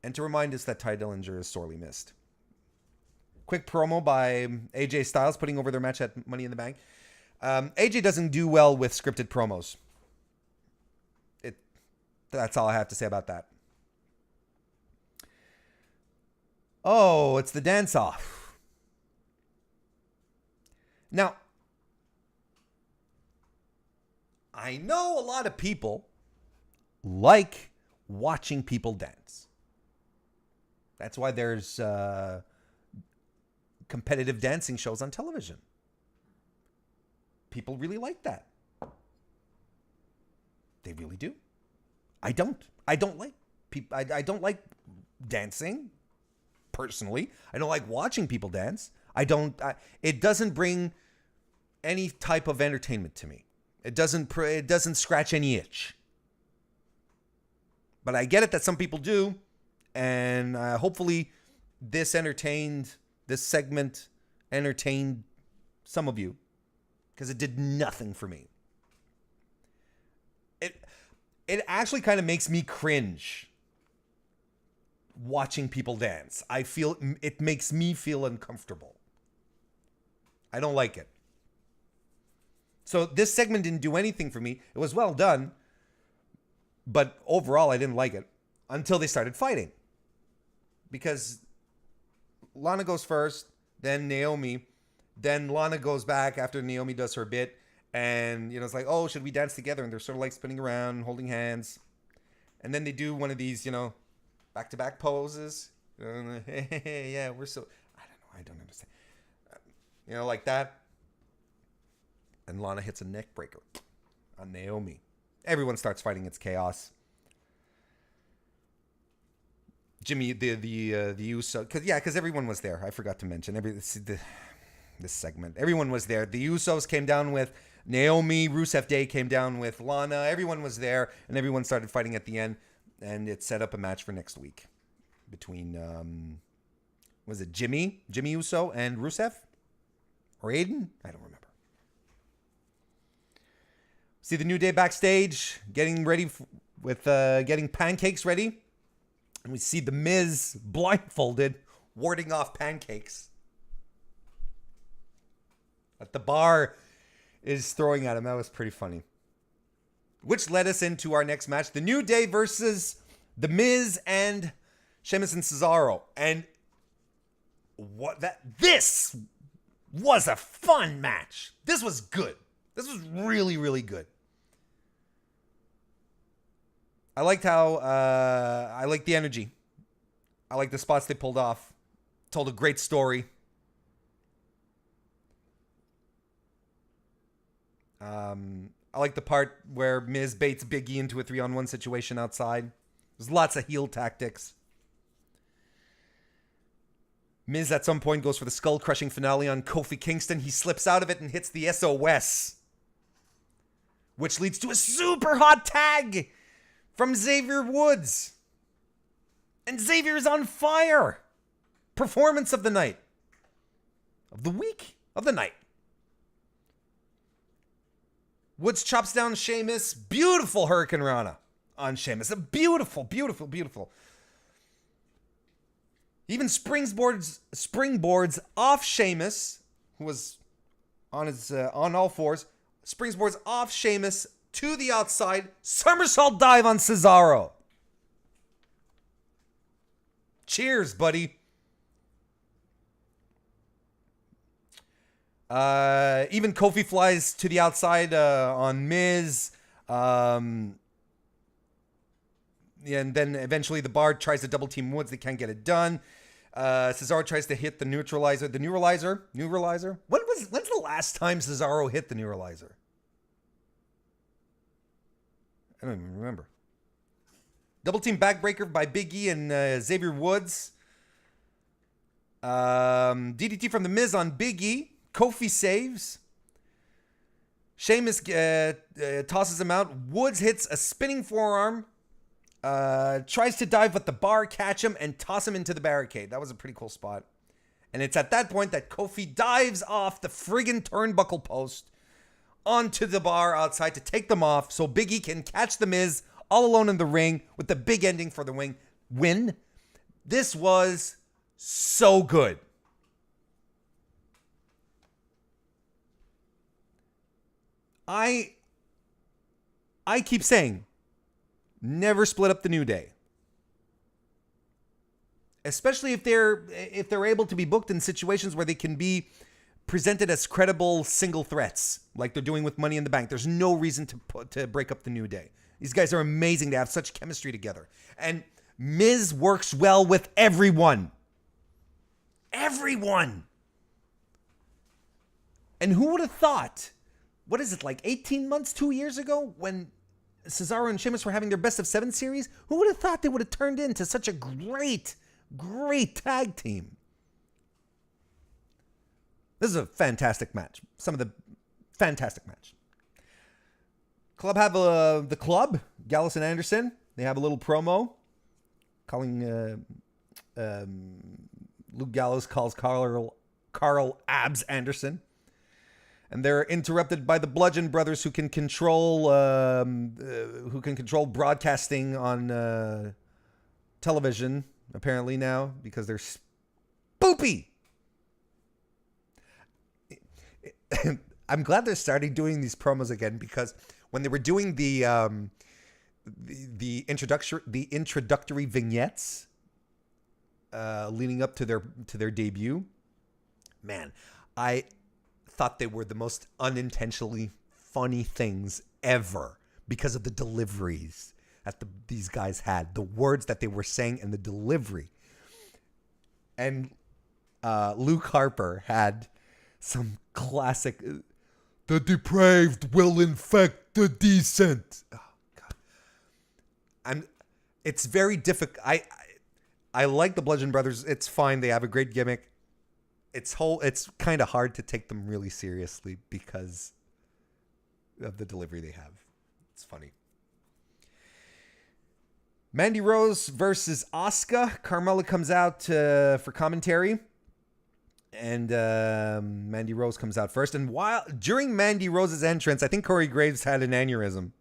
and to remind us that Ty Dillinger is sorely missed. Quick promo by AJ Styles putting over their match at Money in the Bank. AJ doesn't do well with scripted promos. That's all I have to say about that. Oh, it's the dance-off. Now, I know a lot of people like watching people dance. That's why there's competitive dancing shows on television. People really like that. They really do. I don't. I don't like people. I don't like dancing. Personally, I don't like watching people dance. It doesn't bring any type of entertainment to me. It doesn't scratch any itch. But I get it that some people do, and hopefully this segment entertained some of you, because it did nothing for me. It actually kind of makes me cringe watching people dance. I feel it makes me feel uncomfortable. I don't like it. So this segment didn't do anything for me. It was well done, but overall I didn't like it until they started fighting. Because Lana goes first, then Naomi, then Lana goes back after Naomi does her bit, and it's like, oh, should we dance together? And they're sort of like spinning around, holding hands, and then they do one of these, back-to-back poses. Yeah, we're so... I don't understand. Like that. And Lana hits a neck breaker on Naomi. Everyone starts fighting. It's chaos. Jimmy, the Uso... Because everyone was there. I forgot to mention. This segment. Everyone was there. The Usos came down with Naomi. Rusev Day came down with Lana. Everyone was there. And everyone started fighting at the end. And it set up a match for next week between, was it Jimmy Uso and Rusev? Or Aiden? I don't remember. See the New Day backstage, getting ready getting pancakes ready. And we see the Miz blindfolded, warding off pancakes that the bar is throwing at him. That was pretty funny. Which led us into our next match. The New Day versus The Miz and Sheamus and Cesaro. And this was a fun match. This was good. This was really, really good. I liked how, I liked the energy. I liked the spots they pulled off. Told a great story. I like the part where Miz baits Big E into a 3-on-1 situation outside. There's lots of heel tactics. Miz at some point goes for the skull-crushing finale on Kofi Kingston. He slips out of it and hits the SOS, which leads to a super hot tag from Xavier Woods. And Xavier is on fire. Performance of the night. Of the week. Of the night. Woods chops down Sheamus. Beautiful Hurricane Rana on Sheamus. A beautiful, beautiful, beautiful. Even springboards off Sheamus, who was on all fours. Springboards off Sheamus to the outside. Somersault dive on Cesaro. Cheers, buddy. Even Kofi flies to the outside on Miz. And then eventually the Bar tries to double team Woods. They can't get it done. Cesaro tries to hit the neuralizer. The neuralizer? When's the last time Cesaro hit the neuralizer? I don't even remember. Double team backbreaker by Big E and Xavier Woods. DDT from The Miz on Big E. Kofi saves. Sheamus tosses him out. Woods hits a spinning forearm. Tries to dive, but the bar catch him and toss him into the barricade. That was a pretty cool spot. And it's at that point that Kofi dives off the friggin' turnbuckle post onto the bar outside to take them off so Big E can catch The Miz all alone in the ring with the big ending for the win. This was so good. I keep saying, never split up the New Day. Especially if they're able to be booked in situations where they can be presented as credible single threats, like they're doing with Money in the Bank. There's no reason to break up the New Day. These guys are amazing. They have such chemistry together. And Miz works well with everyone. Everyone. And who would have thought, what is it, like 18 months, 2 years ago, when Cesaro and Sheamus were having their best of 7 series? Who would have thought they would have turned into such a great tag team? This is a fantastic match. Some of the fantastic match. Club have the Club, Gallus and Anderson. They have a little promo calling Luke Gallows calls Carl Abs Anderson. And they're interrupted by the Bludgeon Brothers, who can control broadcasting on television apparently now because they're spoopy. I'm glad they're starting doing these promos again, because when they were doing the introductory vignettes leading up to their debut, man, I thought they were the most unintentionally funny things ever because of the deliveries that these guys had, the words that they were saying and the delivery. And Luke Harper had some classic, the depraved will infect the decent. Oh, God. It's very difficult. I like the Bludgeon Brothers. It's fine. They have a great gimmick. It's kind of hard to take them really seriously because of the delivery they have. It's funny. Mandy Rose versus Asuka. Carmella comes out for commentary. And Mandy Rose comes out first. And during Mandy Rose's entrance, I think Corey Graves had an aneurysm.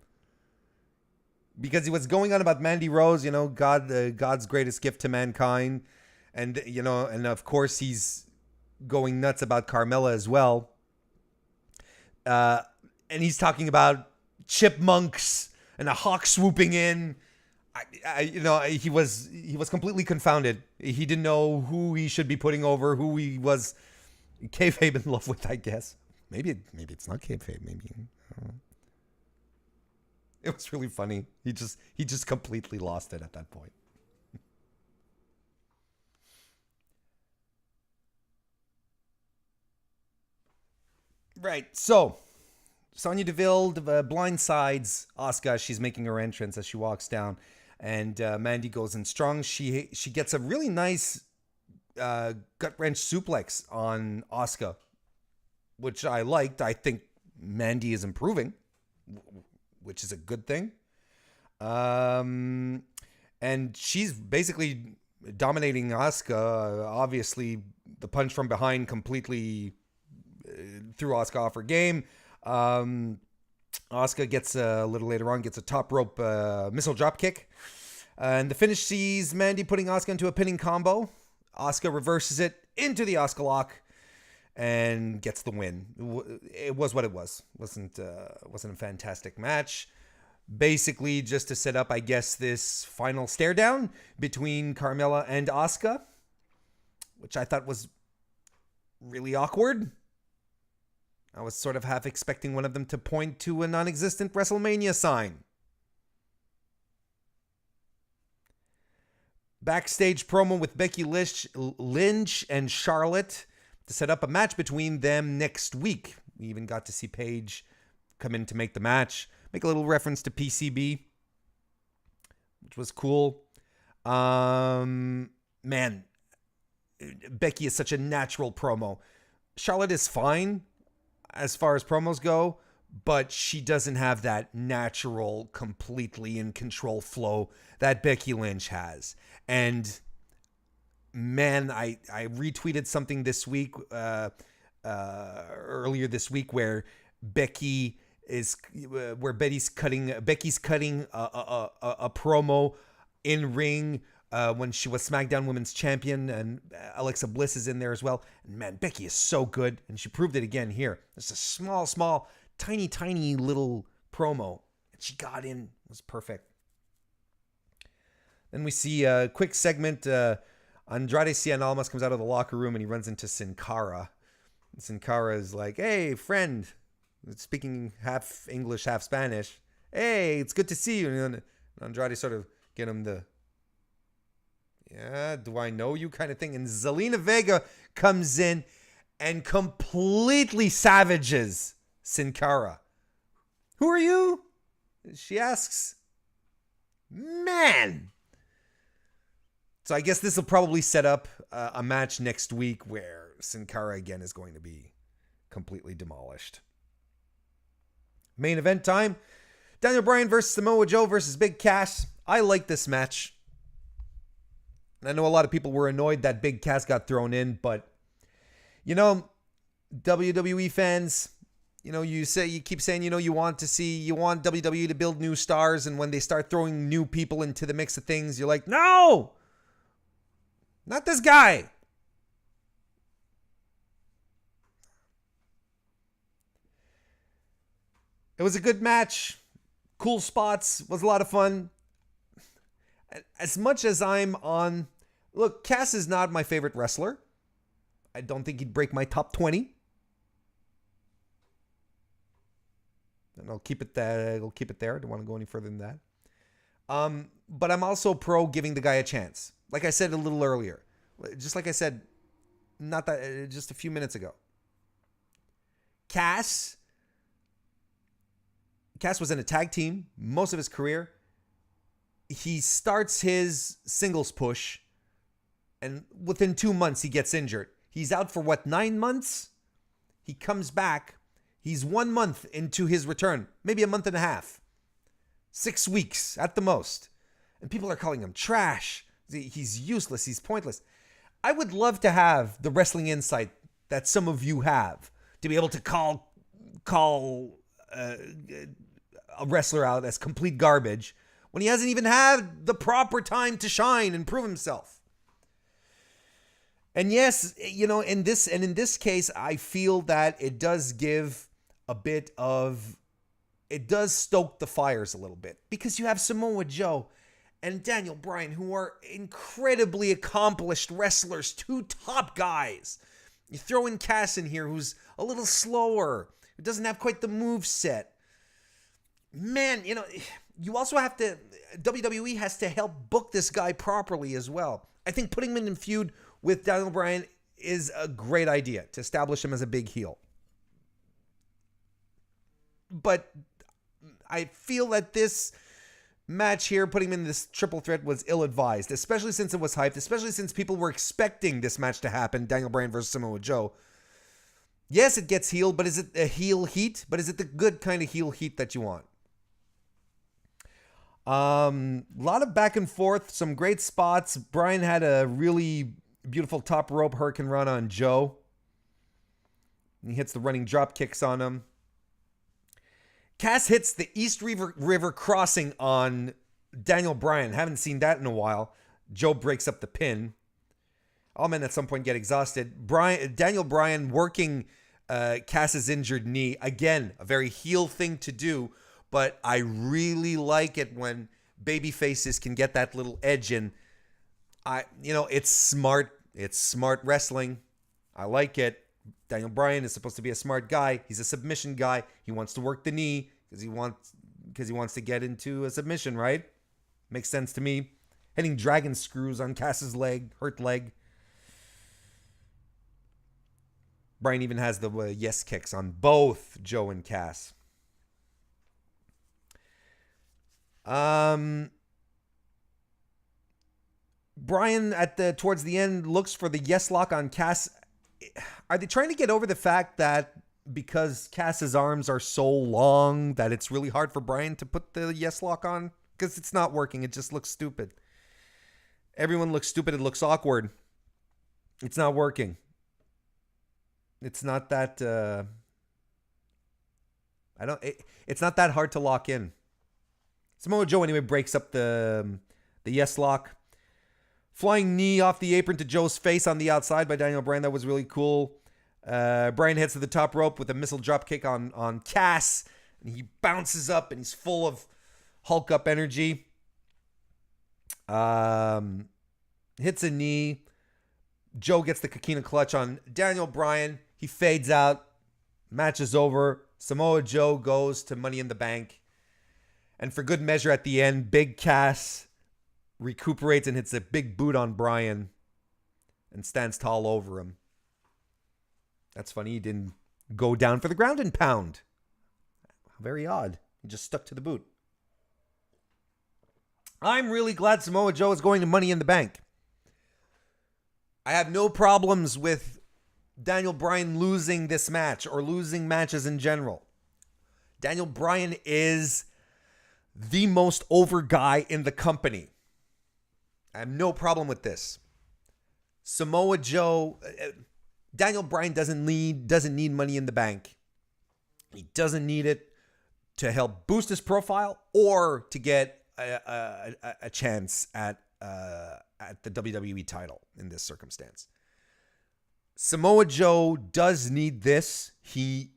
Because he was going on about Mandy Rose, God's greatest gift to mankind. And, and of course he's going nuts about Carmella as well. And he's talking about chipmunks and a hawk swooping in. He was completely confounded. He didn't know who he should be putting over, who he was kayfabe in love with, I guess. Maybe it's not kayfabe. Maybe. I don't know. It was really funny. He just completely lost it at that point. Right. So, Sonya Deville blindsides Asuka. She's making her entrance as she walks down. And Mandy goes in strong. She gets a really nice gut-wrench suplex on Asuka, which I liked. I think Mandy is improving, which is a good thing. And she's basically dominating Asuka. Obviously, the punch from behind completely threw Asuka off her game. Asuka gets a little later on, gets a top rope missile drop kick. And the finish sees Mandy putting Asuka into a pinning combo. Asuka reverses it into the Asuka lock and gets the win. It was what it was. Wasn't a fantastic match. Basically, just to set up, I guess, this final stare down between Carmella and Asuka, which I thought was really awkward. I was sort of half expecting one of them to point to a non-existent WrestleMania sign. Backstage promo with Becky Lynch and Charlotte to set up a match between them next week. We even got to see Paige come in to make the match. Make a little reference to PCB, which was cool. Man, Becky is such a natural promo. Charlotte is fine as far as promos go, but she doesn't have that natural, completely in control flow that Becky Lynch has. And man, I retweeted something this week, earlier this week, where Becky's cutting a promo in ring when she was SmackDown Women's Champion, and Alexa Bliss is in there as well. And man, Becky is so good, and she proved it again here. It's a small, tiny little promo, and she got in. It was perfect. Then we see a quick segment. Andrade Cien Almas comes out of the locker room, and he runs into Sin Cara. And Sin Cara is like, "Hey, friend," speaking half English, half Spanish. "Hey, it's good to see you." And Andrade sort of get him the, "Yeah, do I know you?" kind of thing. And Zelina Vega comes in and completely savages Sin Cara. "Who are you?" she asks. Man. So I guess this will probably set up a match next week where Sin Cara again is going to be completely demolished. Main event time. Daniel Bryan versus Samoa Joe versus Big Cass. I like this match. I know a lot of people were annoyed that Big Cass got thrown in, but WWE fans, you keep saying, you want WWE to build new stars, and when they start throwing new people into the mix of things, you're like, no, not this guy. It was a good match. Cool spots. Was a lot of fun. As much as I'm on... Look, Cass is not my favorite wrestler. I don't think he'd break my top 20. And I'll keep it there. I don't want to go any further than that. But I'm also pro giving the guy a chance. Like I said a little earlier. Just like I said, just a few minutes ago. Cass was in a tag team most of his career. He starts his singles push, and within 2 months, he gets injured. He's out for 9 months? He comes back. He's 1 month into his return, maybe a month and a half. 6 weeks at the most. And people are calling him trash. He's useless. He's pointless. I would love to have the wrestling insight that some of you have, to be able to call a wrestler out as complete garbage when he hasn't even had the proper time to shine and prove himself. And yes, in this case, I feel that it does give a bit of, it does stoke the fires a little bit, because you have Samoa Joe and Daniel Bryan, who are incredibly accomplished wrestlers, two top guys. You throw in Cass in here, who's a little slower, who doesn't have quite the move set. Man, you also have to, WWE has to help book this guy properly as well. I think putting him in feud with Daniel Bryan is a great idea to establish him as a big heel. But I feel that this match here, putting him in this triple threat, was ill-advised, especially since it was hyped, especially since people were expecting this match to happen, Daniel Bryan versus Samoa Joe. Yes, it gets heel, but is it a heel heat? But is it the good kind of heel heat that you want? A lot of back and forth, some great spots. Bryan had a really beautiful top rope hurricane run on Joe. He hits the running drop kicks on him. Cass hits the East River crossing on Daniel Bryan. Haven't seen that in a while. Joe breaks up the pin. All men at some point get exhausted. Daniel Bryan working Cass's injured knee. Again, a very heel thing to do, but I really like it when baby faces can get that little edge in. It's smart. It's smart wrestling. I like it. Daniel Bryan is supposed to be a smart guy. He's a submission guy. He wants to work the knee because he wants to get into a submission, right? Makes sense to me. Hitting dragon screws on Cass's leg, hurt leg. Bryan even has the yes kicks on both Joe and Cass. Bryan towards the end looks for the yes lock on Cass. Are they trying to get over the fact that because Cass's arms are so long that it's really hard for Bryan to put the yes lock on? Because it's not working. It just looks stupid. Everyone looks stupid. It looks awkward. It's not working. It's not that it's not that hard to lock in. Samoa Joe anyway breaks up the yes lock. Flying knee off the apron to Joe's face on the outside by Daniel Bryan. That was really cool. Bryan heads to the top rope with a missile drop kick on Cass. And he bounces up and he's full of Hulk up energy. Hits a knee. Joe gets the Coquina clutch on Daniel Bryan. He fades out. Match is over. Samoa Joe goes to Money in the Bank. And for good measure at the end, Big Cass recuperates and hits a big boot on Bryan and stands tall over him. That's funny. He didn't go down for the ground and pound. Very odd. He just stuck to the boot. I'm really glad Samoa Joe is going to Money in the Bank. I have no problems with Daniel Bryan losing this match or losing matches in general. Daniel Bryan is the most over guy in the company. I have no problem with this. Samoa Joe, Daniel Bryan doesn't need Money in the Bank. He doesn't need it to help boost his profile or to get a chance at the WWE title in this circumstance. Samoa Joe does need this. He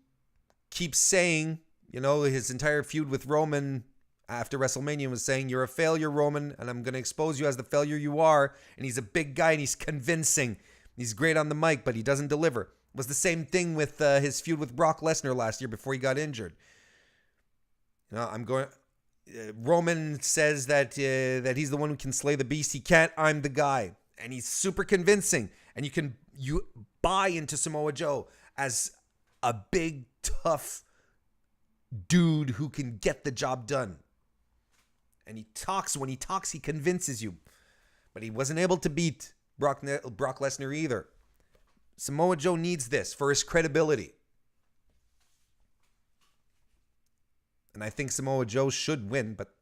keeps saying, his entire feud with Roman after WrestleMania was saying, "You're a failure, Roman, and I'm going to expose you as the failure you are." And he's a big guy and he's convincing. He's great on the mic, but he doesn't deliver. It was the same thing with his feud with Brock Lesnar last year before he got injured. Roman says that he's the one who can slay the beast. He can't. I'm the guy, and he's super convincing. And you buy into Samoa Joe as a big, tough dude who can get the job done. And when he talks, he convinces you. But he wasn't able to beat Brock Lesnar either. Samoa Joe needs this for his credibility. And I think Samoa Joe should win, but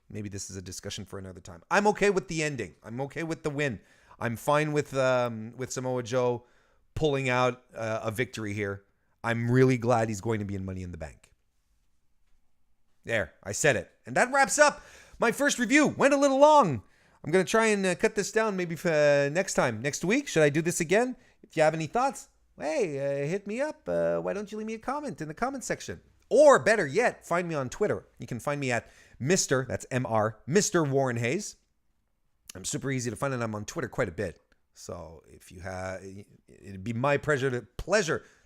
maybe this is a discussion for another time. I'm okay with the ending. I'm okay with the win. I'm fine with Samoa Joe pulling out a victory here. I'm really glad he's going to be in Money in the Bank. There, I said it. And that wraps up my first review. Went a little long. I'm going to try and cut this down maybe for next week. Should I do this again? If you have any thoughts, hey, hit me up. Why don't you leave me a comment in the comment section? Or better yet, find me on Twitter. You can find me at Mr. That's M-R, Mr. Warren Hayes. I'm super easy to find, and I'm on Twitter quite a bit. So if you have, it'd be my pleasure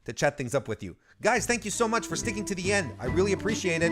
to chat things up with you. Guys, thank you so much for sticking to the end. I really appreciate it.